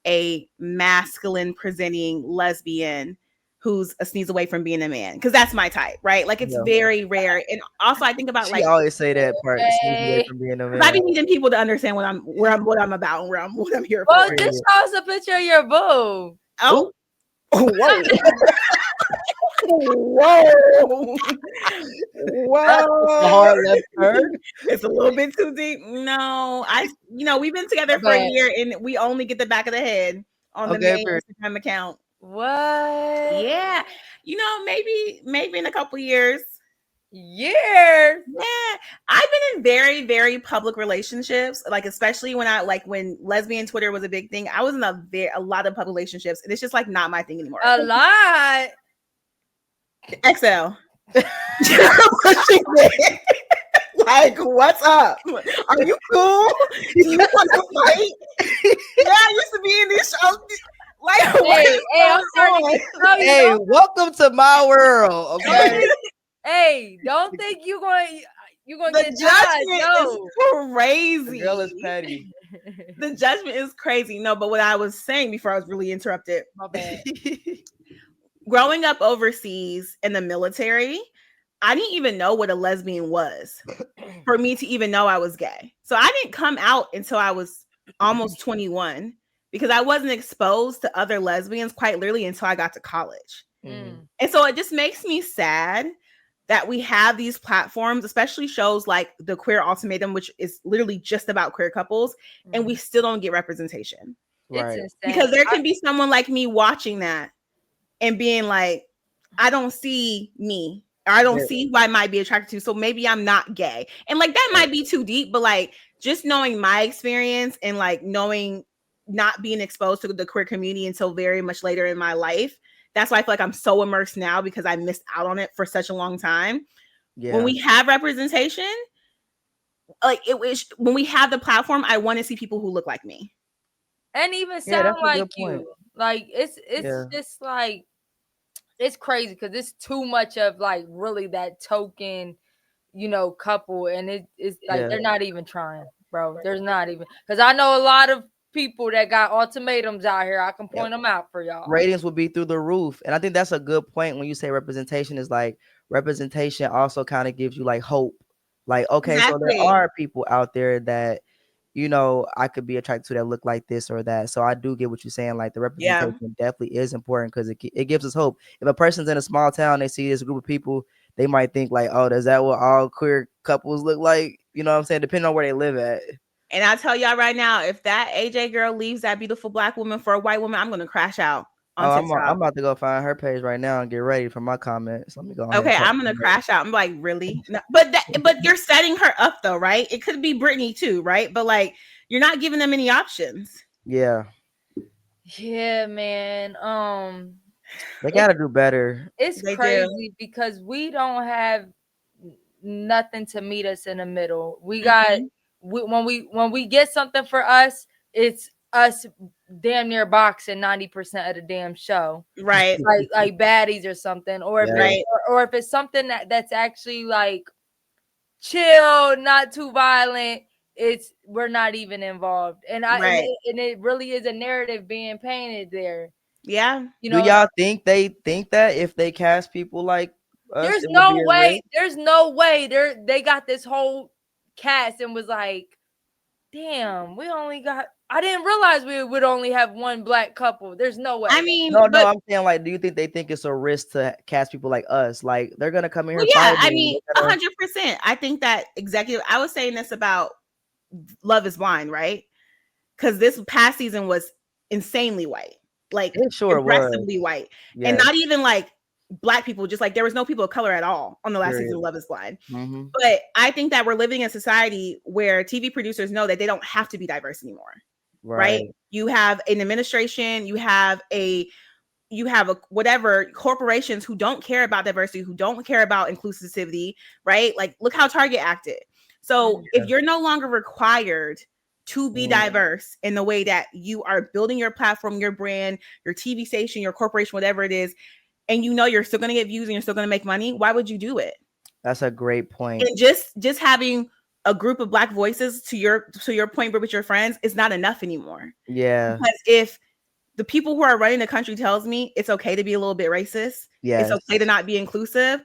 S3: a masculine presenting lesbian who's a sneeze away from being a man? Because that's my type, right? Like it's very rare. And also I think about
S2: she always say that part, sneeze away from being a man.
S3: I be needing people to understand what I'm about and what I'm here
S1: for. Well,
S3: for.
S1: just show us a picture of your boob.
S3: Oh, whoa. Whoa. It's a little bit too deep. No, we've been together for a year and we only get the back of the head on the main Instagram account.
S1: What?
S3: Yeah. Maybe in a couple years.
S1: Yeah.
S3: I've been in very, very public relationships, like especially when lesbian Twitter was a big thing. I was in a lot of public relationships, and it's just like not my thing anymore.
S1: A lot.
S3: eXeL. like, what's up? Are you cool? Do you want to fight? Yeah, I used to be in these shows. Like,
S1: I'm starting to get to know you.
S2: Hey, welcome to my world. Okay.
S1: Hey, don't think you're going
S3: the
S1: to get judgment
S3: is crazy.
S2: The girl is petty.
S3: The judgment is crazy. No, but what I was saying before I was really interrupted.
S1: My bad.
S3: Growing up overseas in the military, I didn't even know what a lesbian was for me to even know I was gay. So I didn't come out until I was almost 21 because I wasn't exposed to other lesbians quite literally until I got to college. And so it just makes me sad that we have these platforms, especially shows like the Queer Ultimatum, which is literally just about queer couples, and we still don't get representation.
S2: Right.
S1: It's insane.
S3: Because there can be someone like me watching that and being like, I don't see me, or I don't see who I might be attracted to, so maybe I'm not gay. And like that might be too deep, but like just knowing my experience and like knowing not being exposed to the queer community until very much later in my life, that's why I feel like I'm so immersed now because I missed out on it for such a long time. When we have representation, like when we have the platform, I want to see people who look like me
S1: and even sound like you. Like it's just like it's crazy because it's too much of like really that token, couple, and it's like they're not even trying, bro. There's not even, because I know a lot of people that got ultimatums out here. I can point them out for y'all.
S2: Ratings will be through the roof, and I think that's a good point when you say representation is like representation also kind of gives you like hope. Like, okay, so there are people out there that I could be attracted to that look like this or that. So I do get what you're saying. Like the representation definitely is important because it gives us hope. If a person's in a small town, they see this group of people, they might think like, oh, is that what all queer couples look like? You know what I'm saying? Depending on where they live at.
S3: And I tell y'all right now, if that AJ girl leaves that beautiful black woman for a white woman, I'm going to crash out on TikTok.
S2: I'm about to go find her page right now and get ready for my comments. Let me go.
S3: Okay, I'm going to crash out. I'm like, really? No, but you're setting her up though, right? It could be Brittany too, right? But like, you're not giving them any options.
S2: Yeah.
S1: Yeah, man.
S2: They got to do better.
S1: It's crazy because we don't have nothing to meet us in the middle. We got when we get something for us, it's us damn near boxing 90% of the damn show,
S3: right?
S1: Like baddies or something, or if it's something that's actually like chill, not too violent, we're not even involved. And it really is a narrative being painted there.
S3: Yeah.
S2: Do y'all think they think that if they cast people like us,
S1: there's no way they got this whole cast and was like, damn, I didn't realize we would only have one black couple. There's no way.
S3: I mean,
S2: no, I'm saying, like, do you think they think it's a risk to cast people like us? Like, they're gonna come in here.
S3: Yeah, I mean, 100%. I think that I was saying this about Love is Blind, right? Because this past season was insanely white, like aggressively white, and not even like black people, just like there was no people of color at all on the last season of Love is Blind. But I think that we're living in a society where TV producers know that they don't have to be diverse anymore. Right? You have an administration, you have whatever corporations who don't care about diversity, who don't care about inclusivity, right? Like look how Target acted. So if you're no longer required to be diverse in the way that you are building your platform, your brand, your TV station, your corporation, whatever it is, and you're still going to get views and you're still going to make money, why would you do it?
S2: That's a great point.
S3: And just having a group of black voices to your point with your friends is not enough anymore.
S2: Yeah.
S3: Because if the people who are running the country tells me it's okay to be a little bit racist, it's okay to not be inclusive,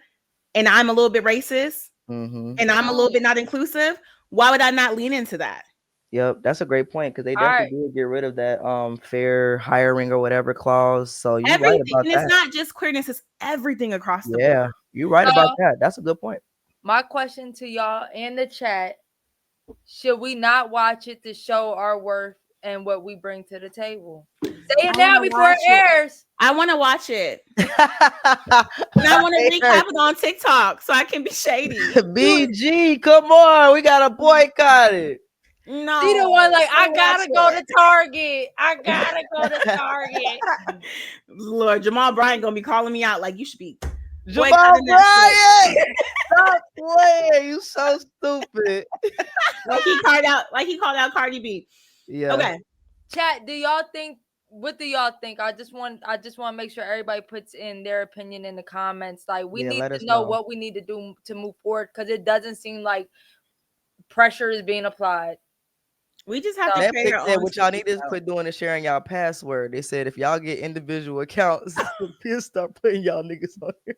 S3: and I'm a little bit racist, and I'm a little bit not inclusive, why would I not lean into that?
S2: Yep, that's a great point because they definitely did get rid of that fair hiring or whatever clause. So you're right about that.
S3: It's not just queerness; it's everything across the board.
S2: Yeah, you're right about that. That's a good point.
S1: My question to y'all in the chat: should we not watch it to show our worth and what we bring to the table? Say it now before it airs.
S3: I want to watch it. And I want to recap it on TikTok so I can be shady.
S2: BG, come on, we gotta boycott it.
S3: No,
S1: she the one like I gotta go to Target. I gotta go to Target.
S3: Lord, Jamal Bryant gonna be calling me out like you should be
S2: Jamal Bryant. Stop playing. You so stupid.
S3: like he called out Cardi B.
S2: Yeah.
S3: Okay.
S1: Chat, what do y'all think? I just want to make sure everybody puts in their opinion in the comments. Like, we need to know what we need to do to move forward, because it doesn't seem like pressure is being applied.
S3: We just have to create our own.
S2: What y'all need is quit doing is sharing y'all password. They said if y'all get individual accounts, people start putting y'all niggas on here.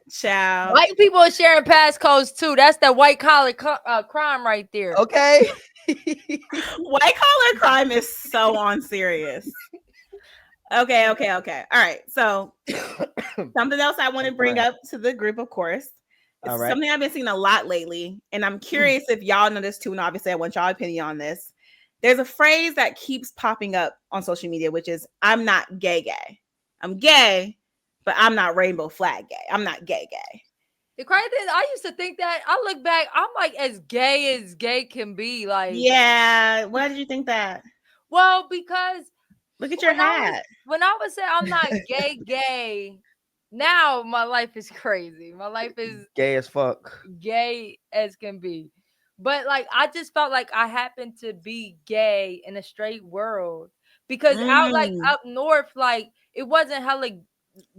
S3: Child.
S1: White people are sharing passcodes too. That's that white collar crime right there.
S2: Okay.
S3: White collar crime is so on serious. Okay. All right. So something else I want to bring up to the group, of course. It's something I've been seeing a lot lately, and I'm curious if y'all know this too. And obviously, I want y'all opinion on this. There's a phrase that keeps popping up on social media, which is "I'm not gay. I'm gay, but I'm not rainbow flag gay. I'm not gay.
S1: The crazy thing is, I used to think that. I look back, I'm like as gay can be. Like,
S3: yeah. Why did you think that?
S1: Well, because
S3: look at your hat.
S1: When I would say I'm not gay, now my life is crazy. My life is
S2: gay as fuck.
S1: Gay as can be. But like, I just felt like I happened to be gay in a straight world, because out like up north, like it wasn't hella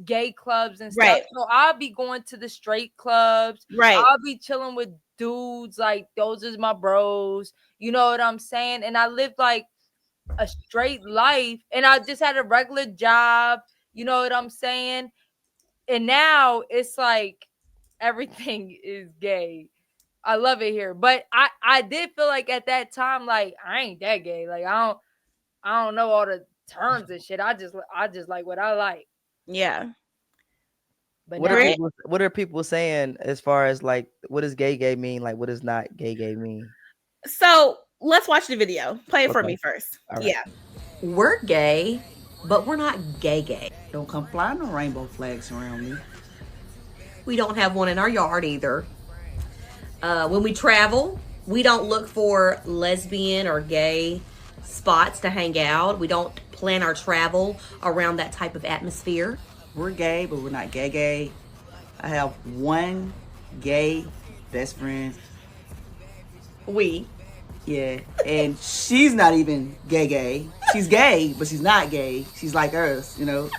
S1: gay clubs and stuff. So I'll be going to the straight clubs. I'll be chilling with dudes, like those is my bros. You know what I'm saying? And I lived like a straight life, and I just had a regular job. You know what I'm saying? And now it's like everything is gay. I love it here. But I did feel like at that time, like, I ain't that gay. Like, I don't know all the terms and shit. I just like what I like.
S3: Yeah.
S1: But
S2: what are people saying as far as like, what does gay mean? Like, what does not gay mean?
S3: So let's watch the video. Play it for me first. Right. Yeah.
S12: We're gay, but we're not gay. Don't come flying no rainbow flags around me. We don't have one in our yard either. When we travel, we don't look for lesbian or gay spots to hang out. We don't plan our travel around that type of atmosphere.
S13: We're gay, but we're not gay. I have one gay best friend. Yeah, and she's not even gay. She's gay, but she's not gay. She's like us, you know.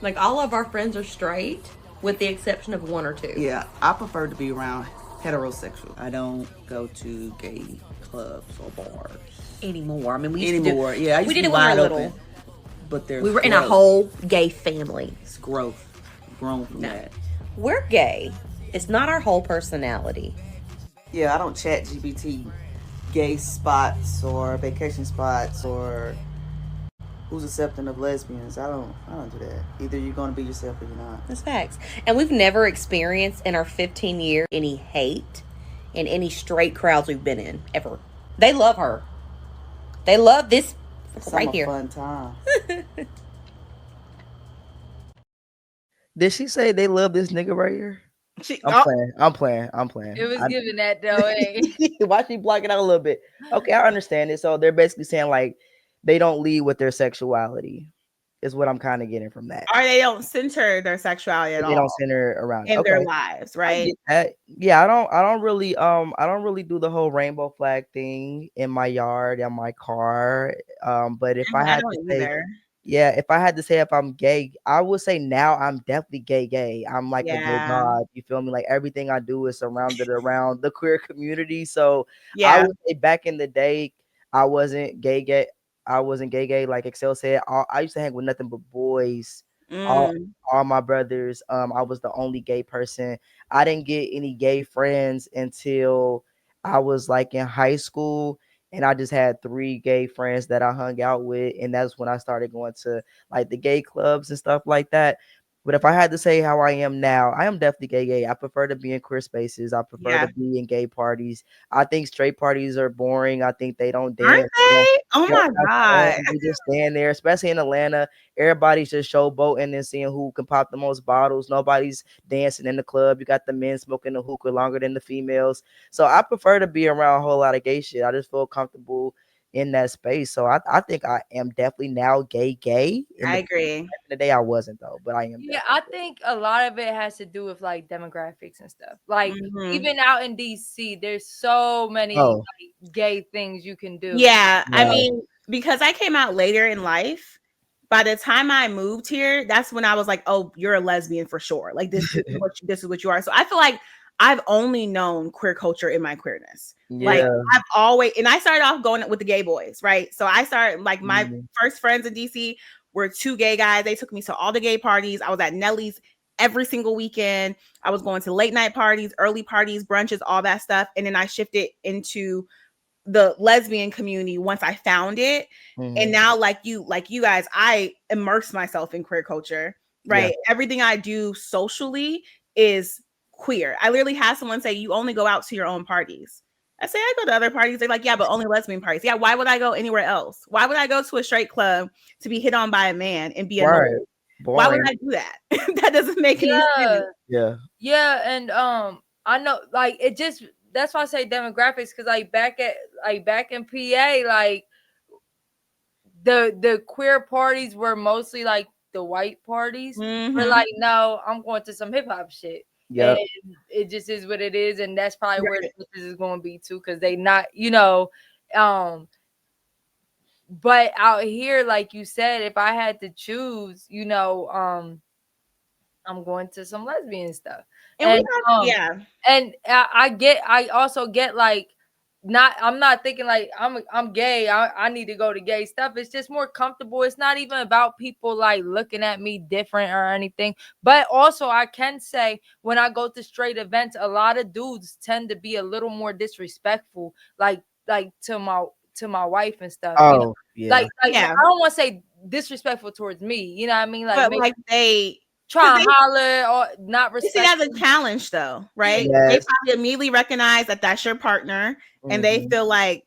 S12: Like, all of our friends are straight, with the exception of one or two.
S13: Yeah, I prefer to be around heterosexual. I don't go to gay clubs or bars
S12: anymore. I mean, we
S13: did it when we were little. But
S12: we were in a whole gay family.
S13: It's growth. Grown from that.
S12: We're gay. It's not our whole personality.
S13: Yeah, I don't chat GPT gay spots or vacation spots or who's accepting of lesbians. I don't do that. Either you're going to be yourself or you're not.
S12: That's facts. And we've never experienced in our 15 years any hate in any straight crowds we've been in ever. They love her. They love this right here.
S13: Fun time.
S2: Did she say they love this nigga right here? I'm playing.
S1: It was giving that though.
S2: Why she block it out a little bit? Okay, I understand it. So they're basically saying like they don't lead with their sexuality, is what I'm kind of getting from that.
S3: Or they don't center their sexuality at all.
S2: They don't center around
S3: in their lives, right?
S2: Yeah, I don't really do the whole rainbow flag thing in my yard, in my car. But if I had to say, if I had to say if I'm gay, I would say now I'm definitely gay. I'm like a gay god. You feel me? Like everything I do is surrounded around the queer community. So I would say back in the day, I wasn't gay. I wasn't gay. Like eXeL said, I used to hang with nothing but boys. All my brothers. I was the only gay person. I didn't get any gay friends until I was like in high school. And I just had 3 gay friends that I hung out with. And that's when I started going to like the gay clubs and stuff like that. But if I had to say how I am now, I am definitely gay. I prefer to be in queer spaces. I prefer to be in gay parties. I think straight parties are boring. I think they don't dance.
S3: Aren't they? Oh my God.
S2: They just stand there, especially in Atlanta. Everybody's just showboating and seeing who can pop the most bottles. Nobody's dancing in the club. You got the men smoking the hookah longer than the females. So I prefer to be around a whole lot of gay shit. I just feel comfortable in that space. So I think I am definitely now gay.
S3: I agree.
S2: Back in the day I wasn't though, but I am.
S1: Yeah, I think a lot of it has to do with like demographics and stuff. Like even out in DC, there's so many like, gay things you can do.
S3: Yeah, I mean, because I came out later in life, by the time I moved here, that's when I was like, "Oh, you're a lesbian for sure." Like this is what you are. So I feel like I've only known queer culture in my queerness. Like I've always, and I started off going with the gay boys, right? So I started like my first friends in DC were 2 gay guys. They took me to all the gay parties. I was at Nelly's every single weekend. I was going to late night parties, early parties, brunches, all that stuff. And then I shifted into the lesbian community once I found it. And now like you guys, I immerse myself in queer culture, right? Everything I do socially is queer. I literally had someone say, you only go out to your own parties. I say, I go to other parties. They're like, yeah, but only lesbian parties. Yeah, why would I go anywhere else? Why would I go to a straight club to be hit on by a man and be annoyed? Why would I do that? That doesn't make any sense.
S1: Yeah, and I know like it just that's why I say demographics, because like back in PA, like the queer parties were mostly like the white parties. We're like, no, I'm going to some hip hop shit. And it just is what it is, and that's probably where this is going to be too, because they not, but out here, like you said, if I had to choose, I'm going to some lesbian stuff. And I also get like, I'm not thinking like I'm gay. I need to go to gay stuff. It's just more comfortable. It's not even about people like looking at me different or anything. But also I can say when I go to straight events, a lot of dudes tend to be a little more disrespectful, like to my wife and stuff. Like I don't want to say disrespectful towards me. You know what I mean? Like,
S3: but like they
S1: try and holler or not respect.
S3: You see that as a challenge though, right? They probably immediately recognize that that's your partner, and they feel like,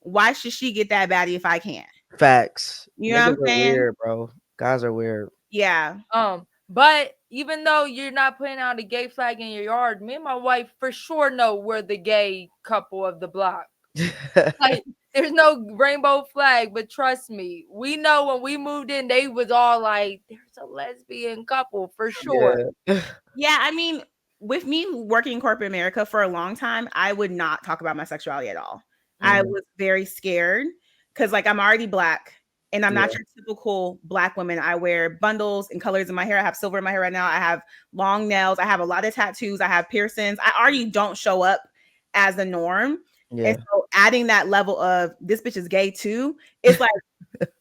S3: why should she get that baddie if I can't?
S2: Facts.
S3: You know what I'm saying?
S2: Weird, bro. Guys are weird.
S3: Yeah.
S1: But even though you're not putting out a gay flag in your yard, me and my wife for sure know we're the gay couple of the block. Like, there's no rainbow flag, but trust me, we know when we moved in, they was all like, there's a lesbian couple for sure.
S3: Yeah, I mean, with me working in corporate America for a long time, I would not talk about my sexuality at all. I was very scared because like I'm already Black and I'm not your typical Black woman. I wear bundles and colors in my hair. I have silver in my hair right now. I have long nails. I have a lot of tattoos. I have piercings. I already don't show up as the norm. And so adding that level of this bitch is gay too, it's like,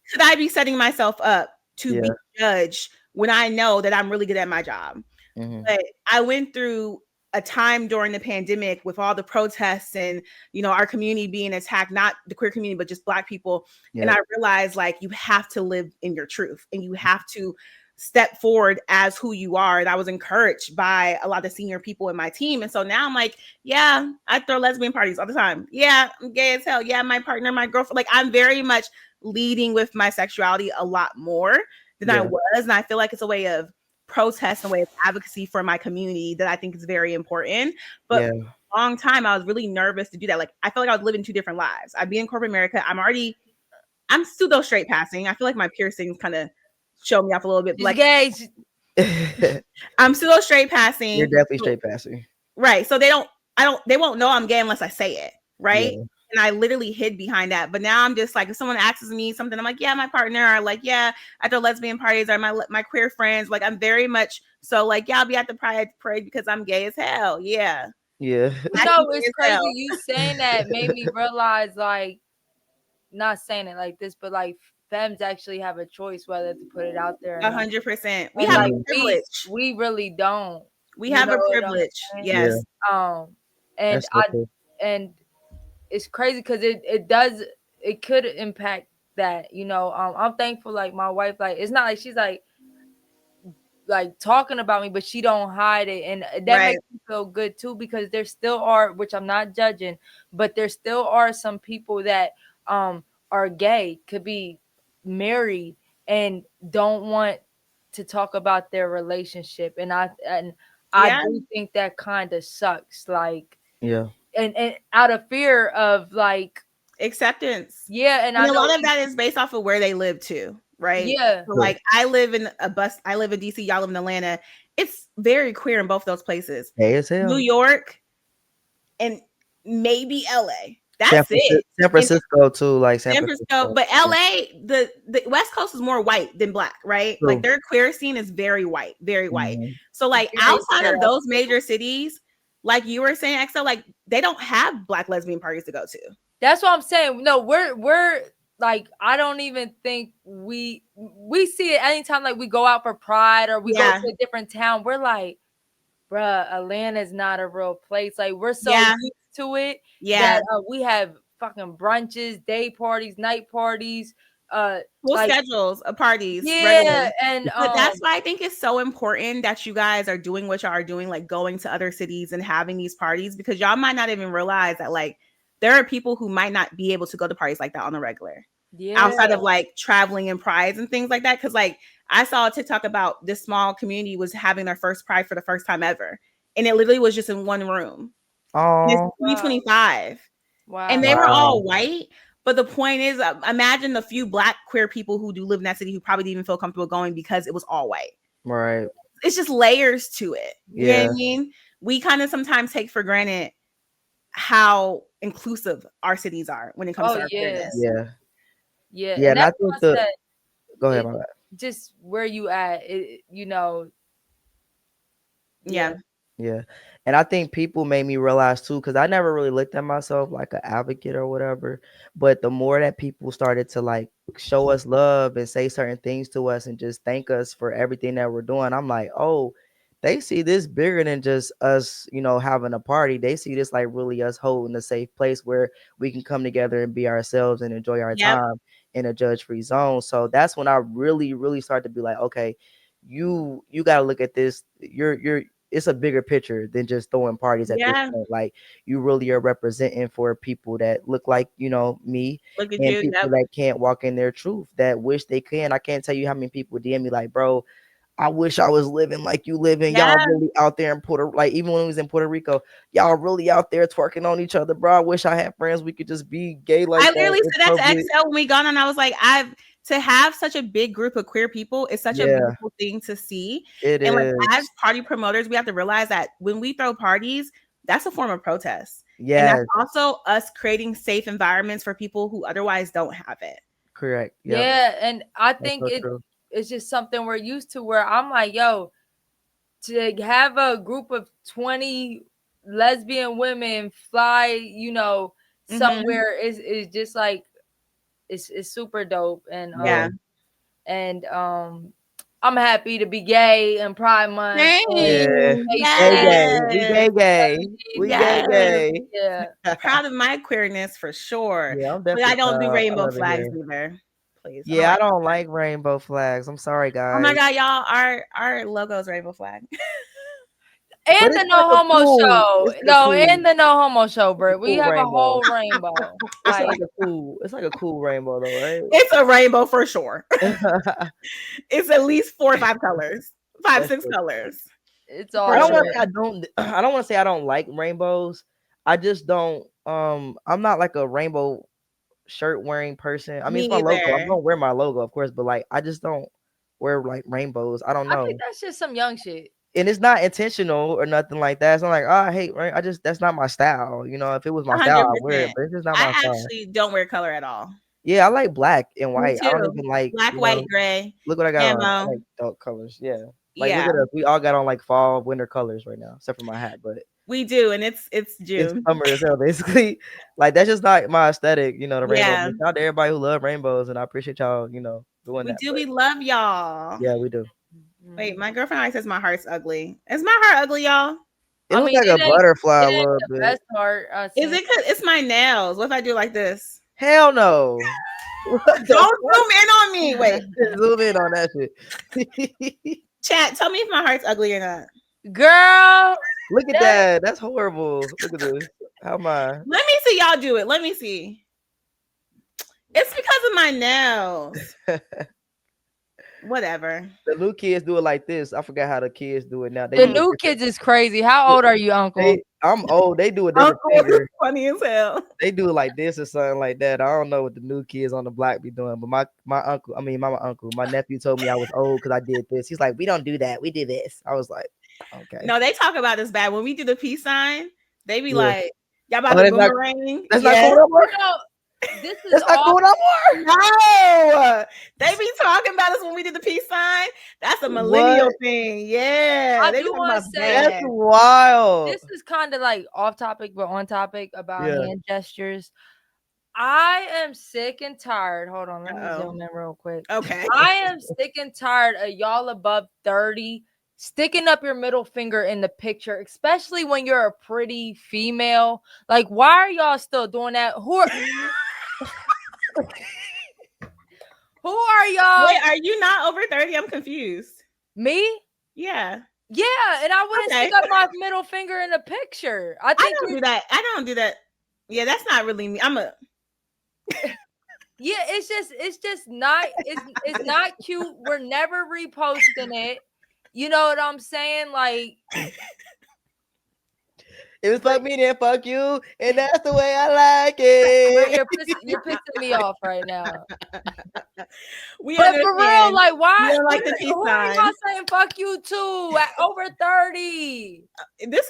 S3: should I be setting myself up to be judged when I know that I'm really good at my job? But I went through a time during the pandemic with all the protests and, our community being attacked, not the queer community, but just Black people. And I realized like, you have to live in your truth and you have to step forward as who you are. And I was encouraged by a lot of senior people in my team. And so now I'm like, yeah, I throw lesbian parties all the time. Yeah, I'm gay as hell. Yeah, my partner, my girlfriend, like I'm very much leading with my sexuality a lot more than I was. And I feel like it's a way of protest and way of advocacy for my community that I think is very important. But for a long time, I was really nervous to do that. Like, I felt like I was living 2 different lives. I'd be in corporate America. I'm pseudo straight passing. I feel like my piercings kind of show me off a little bit. Like,
S1: gay.
S3: I'm pseudo straight passing.
S2: You're definitely straight passing.
S3: Right. So they won't know I'm gay unless I say it. Right. Yeah. And I literally hid behind that. But now I'm just like, if someone asks me something, I'm like, yeah, my partner, or like, yeah, at the lesbian parties, or my queer friends. Like, I'm very much so like, yeah, I'll be at the pride parade because I'm gay as hell. Yeah.
S2: Yeah.
S1: It's crazy. You saying that made me realize, like, not saying it like this, but like, femmes actually have a choice whether to put it out there.
S3: 100%. We have a privilege.
S1: We really don't.
S3: We have a privilege. Yes.
S1: And it's crazy because it could impact that, I'm thankful, like my wife, like it's not like she's like talking about me, but she don't hide it, and that makes me feel good too, because there still are, which I'm not judging, but there still are some people that are gay, could be married and don't want to talk about their relationship, and I do think that kind of sucks, like and out of fear of like
S3: acceptance.
S1: Yeah, and
S3: a
S1: I know
S3: lot of that is based off of where they live too, right?
S1: Yeah.
S3: So like I live in DC, y'all live in Atlanta. It's very queer in both those places.
S2: Gay as hell.
S3: New York and maybe LA. That's it.
S2: San Francisco too, like
S3: San Francisco, but LA, the West Coast is more white than black, right?
S2: True.
S3: Like their queer scene is very white, very white.
S2: Mm-hmm.
S3: So like outside of those major cities, like you were saying, eXeL, like they don't have black lesbian parties to go to.
S1: That's what I'm saying. No, we're like, I don't even think we see it anytime like we go out for Pride or we go to a different town. We're like, bruh, Atlanta's not a real place. Like we're so used to it that we have fucking brunches, day parties, night parties,
S3: full
S1: like,
S3: schedules of parties.
S1: Yeah, and
S3: but that's why I think it's so important that you guys are doing what y'all are doing, like going to other cities and having these parties, because y'all might not even realize that like there are people who might not be able to go to parties like that on the regular. Outside of like traveling and prides and things like that. Because like I saw a TikTok about this small community was having their first pride for the first time ever, and it literally was just in one room.
S2: Oh,
S3: it's 2025. Wow. And they were all white. But the point is, imagine the few black queer people who do live in that city who probably didn't even feel comfortable going because it was all white.
S2: Right.
S3: It's just layers to it. You know what I
S2: Yeah.
S3: mean? We kind of sometimes take for granted how inclusive our cities are when it comes to our queerness.
S2: Yeah.
S1: Yeah,
S2: Yeah,
S1: and
S2: and I
S1: that's
S2: think
S1: what I said,
S2: go ahead, my bad.
S1: just where you at, you know.
S3: Yeah.
S2: Yeah. And I think people made me realize too, because I never really looked at myself like an advocate or whatever. But the more that people started to like show us love and say certain things to us and just thank us for everything that we're doing, I'm like, oh, they see this bigger than just us, you know, having a party. They see this like really us holding a safe place where we can come together and be ourselves and enjoy our time in a judge-free zone. So that's when I really started to be like, okay, you got to look at this. It's a bigger picture than just throwing parties at this point. Like you really are representing for people that look like, you know, me,
S3: Look at
S2: and
S3: you,
S2: people that can't walk in their truth, that wish they can. I can't tell you how many people DM me like, bro, I wish I was living like you living. Y'all really out there in like even when we was in Puerto Rico, y'all really out there twerking on each other, bro. I wish I had friends we could just be gay like
S3: I
S2: that.
S3: literally said that to eXeL when we got on. I was like, to have such a big group of queer people is such a beautiful thing to see.
S2: It
S3: and
S2: is.
S3: like as party promoters, we have to realize that when we throw parties, that's a form of protest.
S2: Yeah.
S3: And that's also us creating safe environments for people who otherwise don't have it.
S2: Correct. Yep.
S1: Yeah, and I
S2: That's
S1: think
S2: so true.
S1: it's just something we're used to, where I'm like, yo, to have a group of 20 lesbian women fly, you know, somewhere is just like it's super dope. And and I'm happy to be gay in Pride Month.
S2: Yeah. We gay.
S1: Yeah.
S3: Proud of my queerness for sure.
S2: Yeah, I'm
S3: But
S2: definitely
S3: I don't do
S2: proud. I
S3: rainbow
S2: love it
S3: flags
S2: here.
S3: either. Please.
S2: Yeah, I don't like rainbow flags. I'm sorry, guys.
S3: Oh my god, y'all, our logo's rainbow flag.
S1: And the no homo show. No, and the no homo show, Britt. We have a whole rainbow.
S2: It's like a cool rainbow though, right?
S3: It's a rainbow for sure. It's at least 4 or 5 colors. 5, 6 colors.
S1: It's all
S2: I don't want to say I don't like rainbows. I just don't I'm not like a rainbow shirt wearing person. I mean, it's my logo. I'm gonna wear my logo, of course, but like I just don't wear like rainbows. I don't know.
S1: I think that's just some young shit.
S2: And it's not intentional or nothing like that. It's not like, oh, I hate rain. That's not my style. You know, if it was my style, I'd wear it, but it's just not my style.
S3: I actually don't wear color at all.
S2: Yeah, I like black and white.
S3: Me
S2: I don't
S3: too.
S2: even like
S3: black, white, gray.
S2: Look what I got on. I
S3: camo.
S2: like dark colors. Yeah. Like look at us. We all got on like fall, winter colors right now, except for my hat, but
S3: we do, and it's June.
S2: It's summer as hell, basically. Like that's just not my aesthetic, you know, the rainbow.
S3: Yeah.
S2: Shout out to everybody who love rainbows, and I appreciate y'all, you know, doing that.
S3: We love y'all.
S2: Yeah, we do.
S3: Wait, my girlfriend always says my heart's ugly. Is my heart ugly, y'all?
S2: It looks like a butterfly a little bit.
S1: Best heart.
S3: Is it because it's my nails? What if I do like this?
S2: Hell no.
S3: Don't zoom in on me. Wait.
S2: Zoom in on that shit.
S3: Chat, tell me if my heart's ugly or not.
S1: Girl.
S2: Look at that. That's horrible. Look at this. How am I?
S3: Let me see y'all do it. Let me see. It's because of my nails. Whatever.
S2: The new kids do it like this. I forgot how the kids do it now. They
S1: The
S2: do
S1: new kids is crazy. How old are you, Uncle?
S2: I'm old. They do a different finger.
S3: Funny as hell.
S2: They do it like this or something like that. I don't know what the new kids on the block be doing, but my nephew told me I was old because I did this. He's like, we don't do that. We do this. I was like, okay.
S3: No, they talk about this bad. When we do the peace sign, they be like, y'all about to
S2: that's not-
S3: boomerang.
S2: That's not cool no more.
S1: This is
S2: That's not cool no more.
S3: No, they be talking about us when we did the peace sign. That's a millennial thing. Yeah,
S1: I
S3: they
S1: do
S3: be
S1: want to
S3: talking
S1: say
S3: about
S2: That's wild.
S1: this is kind of like off topic, but on topic about
S2: Yeah.
S1: hand gestures. I am sick and tired. Hold on, let me
S3: Uh-oh.
S1: zoom in real quick.
S3: Okay.
S1: I am sick and tired of y'all above 30 sticking up your middle finger in the picture, especially when you're a pretty female. Like, why are y'all still doing that? Who are y'all?
S3: Wait, are you not over 30? I'm confused.
S1: Me?
S3: Yeah.
S1: Yeah, and I wouldn't
S3: Okay.
S1: stick up my middle finger in the picture. I think
S3: don't do that. I don't do that. Yeah, that's not really me.
S1: Yeah, it's just not it's not cute. We're never reposting it. You know what I'm saying? Like,
S2: If it's fuck me, then fuck you, and that's the way I like it.
S1: you're pissing me off right now.
S3: We
S1: But for real,
S3: understand.
S1: like, why?
S3: You don't like the peace
S1: Who are
S3: sign.
S1: y'all saying fuck you to at over 30?
S3: This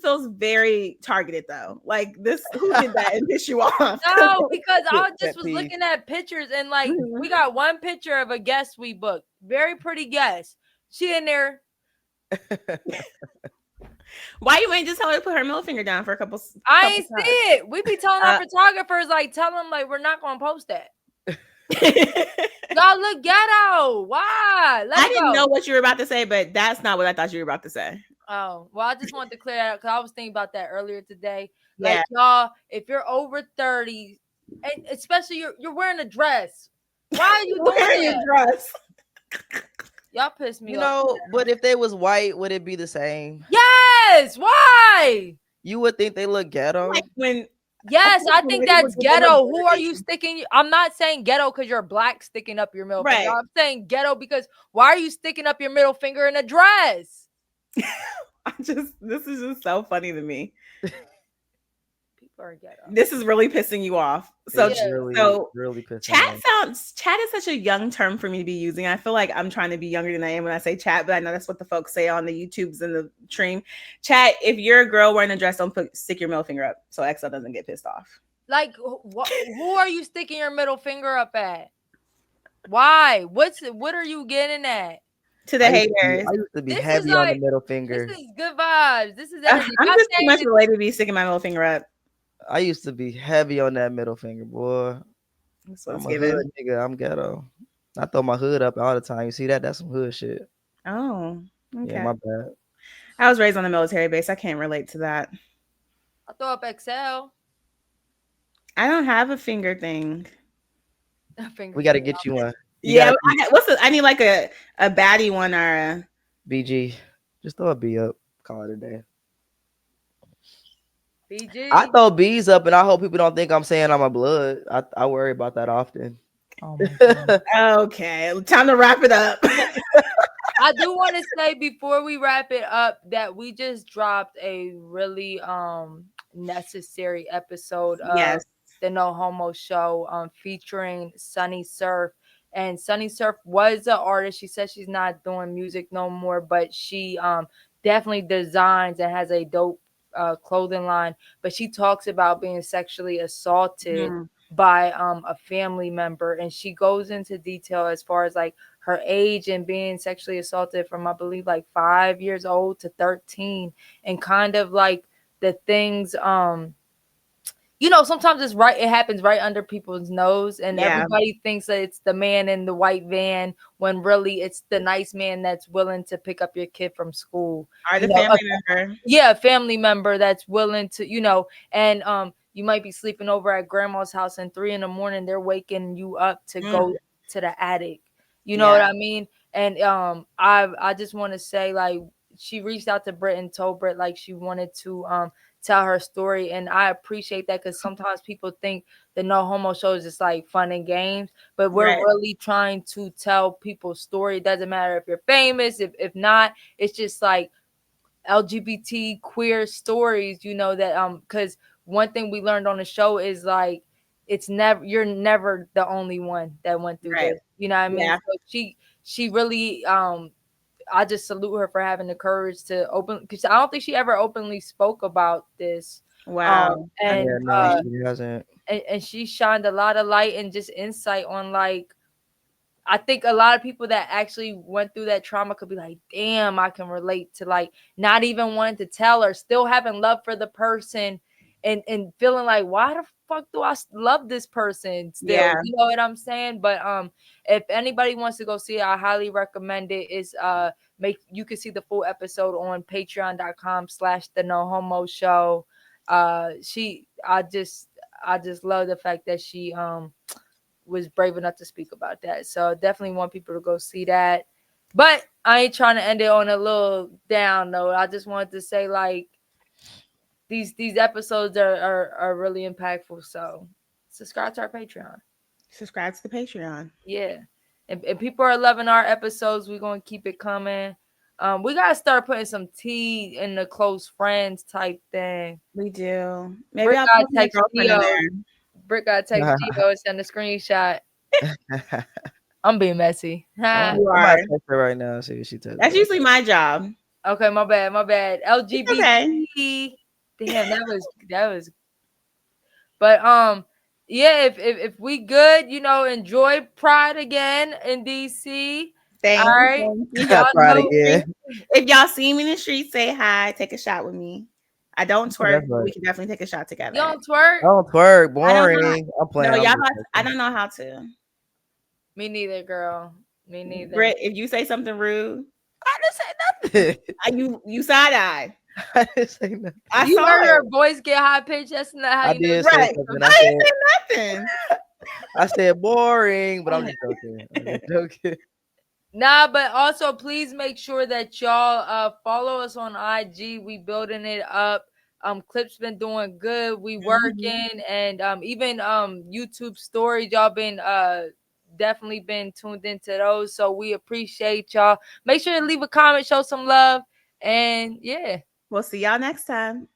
S3: feels very targeted though. Like this, who did that and piss you off?
S1: No, because I just
S2: Pet
S1: was
S2: peeve.
S1: looking at pictures and like we got one picture of a guest we booked. Very pretty guest. She in there.
S3: Why you ain't just tell her to put her middle finger down for a couple?
S1: I ain't see it. We be telling our photographers, like, tell them like we're not gonna post that. Y'all look ghetto. Why?
S3: I didn't know what you were about to say, but that's not what I thought you were about to say.
S1: Oh, well, I just wanted to clear that up because I was thinking about that earlier today.
S3: Yeah.
S1: Like, y'all, if you're over 30, and especially you're wearing a dress. Why are you doing
S3: a
S1: that?
S3: dress?
S1: Y'all piss me
S2: You
S1: off.
S2: know, but if they was white, would it be the same?
S1: Yes. Why?
S2: You would think they look ghetto.
S3: Like when
S1: Yes, I think that's ghetto. Who are you
S3: sticking?
S1: sticking? I'm not saying ghetto because you're black sticking up your middle finger.
S3: Right.
S1: I'm saying ghetto because why are you sticking up your middle finger in a dress?
S3: This is just so funny to me.
S1: People are ghetto.
S3: This is really pissing you off. So,
S2: It's really pissing me
S3: chat
S2: off.
S3: chat is such a young term for me to be using. I feel like I'm trying to be younger than I am when I say chat, but I know that's what the folks say on the YouTubes and the stream. Chat, if you're a girl wearing a dress, don't stick your middle finger up so eXeL doesn't get pissed off.
S1: Like, who are you sticking your middle finger up at? Why? What are you getting at?
S3: To the haters.
S2: I used to be
S1: This
S2: heavy
S1: is
S2: on the
S1: like-
S2: middle finger.
S1: This is good vibes. This is energy.
S3: I'm just too much related to be sticking my middle finger up.
S2: I used to be heavy on that middle finger, boy.
S3: That's what
S2: I'm
S3: it's
S2: a
S3: giving.
S2: hood nigga. I'm ghetto. I throw my hood up all the time. You see that? That's some hood shit.
S3: Oh, okay.
S2: Yeah, my bad.
S3: I was raised on a military base. I can't relate to that.
S1: I throw up eXeL.
S3: I don't have a finger thing.
S2: We got to get you one.
S3: Yeah, I need like a baddie one or a
S2: BG. Just throw a B up. Call it a day.
S1: BG.
S2: I throw B's up, and I hope people don't think I'm saying I'm a blood. I worry about that often.
S1: Oh my God.
S3: Okay, time to wrap it up.
S1: I do want to say before we wrap it up that we just dropped a really necessary episode of the No Homo Show featuring Sunny Surf. And Sunny Surf was an artist. She said she's not doing music no more, but she definitely designs and has a dope clothing line. But she talks about being sexually assaulted by a family member, and she goes into detail as far as like her age and being sexually assaulted from, I believe, like 5 years old to 13, and kind of like the things you know, sometimes it happens right under people's nose, and everybody thinks that it's the man in the white van when really it's the nice man that's willing to pick up your kid from school.
S3: Or the family member.
S1: Yeah, a family member that's willing to, you know, and you might be sleeping over at grandma's house and 3 a.m. they're waking you up to go to the attic. You know what I mean? And I just want to say, like, she reached out to Britt and told Britt like she wanted to tell her story. And I appreciate that, because sometimes people think the No Homo show is just like fun and games, but we're really trying to tell people's story. It doesn't matter if you're famous, if not, it's just like LGBT queer stories, you know, that because one thing we learned on the show is like you're never the only one that went through this, you know what I mean? So she really I just salute her for having the courage to open, because I don't think she ever openly spoke about this.
S3: Wow.
S1: And
S2: no, she hasn't.
S1: And she shined a lot of light and just insight on, like, I think a lot of people that actually went through that trauma could be like, damn, I can relate to, like, not even wanting to tell her, still having love for the person, and feeling like, why the fuck do I love this person still? You know what I'm saying? But if anybody wants to go see it, I highly recommend it. It's you can see the full episode on patreon.com/the No Homo show. I just love the fact that she was brave enough to speak about that. So definitely want people to go see that. But I ain't trying to end it on a little down note. I just wanted to say, like, these episodes are really impactful. So subscribe to our Patreon.
S3: Subscribe to the Patreon.
S1: Yeah. And people are loving our episodes. We're going to keep it coming. We got to start putting some tea in the close friends type thing.
S3: We do. Maybe
S1: Britt
S3: I'll
S1: got
S3: put my girlfriend in there.
S1: Britt got to text Gio and send a screenshot. I'm being messy.
S3: You
S2: I might text her right now. See what she tells.
S3: That's usually my job.
S1: Okay, my bad. LGBT.
S3: Okay.
S1: Damn, that was. But yeah, if we good, you know, enjoy Pride again in DC.
S3: Thanks.
S1: All right.
S2: Pride again.
S3: If y'all see me in the street, say hi. Take a shot with me. I don't twerk, but we can definitely take a shot together.
S1: You don't twerk?
S2: I don't twerk. Boring. I'm playing.
S3: No, I don't know how to.
S1: Me neither, girl. Me neither.
S3: Britt, if you say something rude,
S2: I didn't say nothing.
S3: You side eye.
S2: I didn't say nothing.
S1: You heard her voice get high pitched. That's not how you
S2: did
S1: know.
S2: say something.
S3: I didn't say nothing.
S2: I said boring, but I'm just joking.
S1: Nah, but also please make sure that y'all follow us on IG. We building it up. Clip's been doing good. We working, and even YouTube stories. Y'all been definitely been tuned into those. So we appreciate y'all. Make sure to leave a comment, show some love, and yeah.
S3: We'll see y'all next time.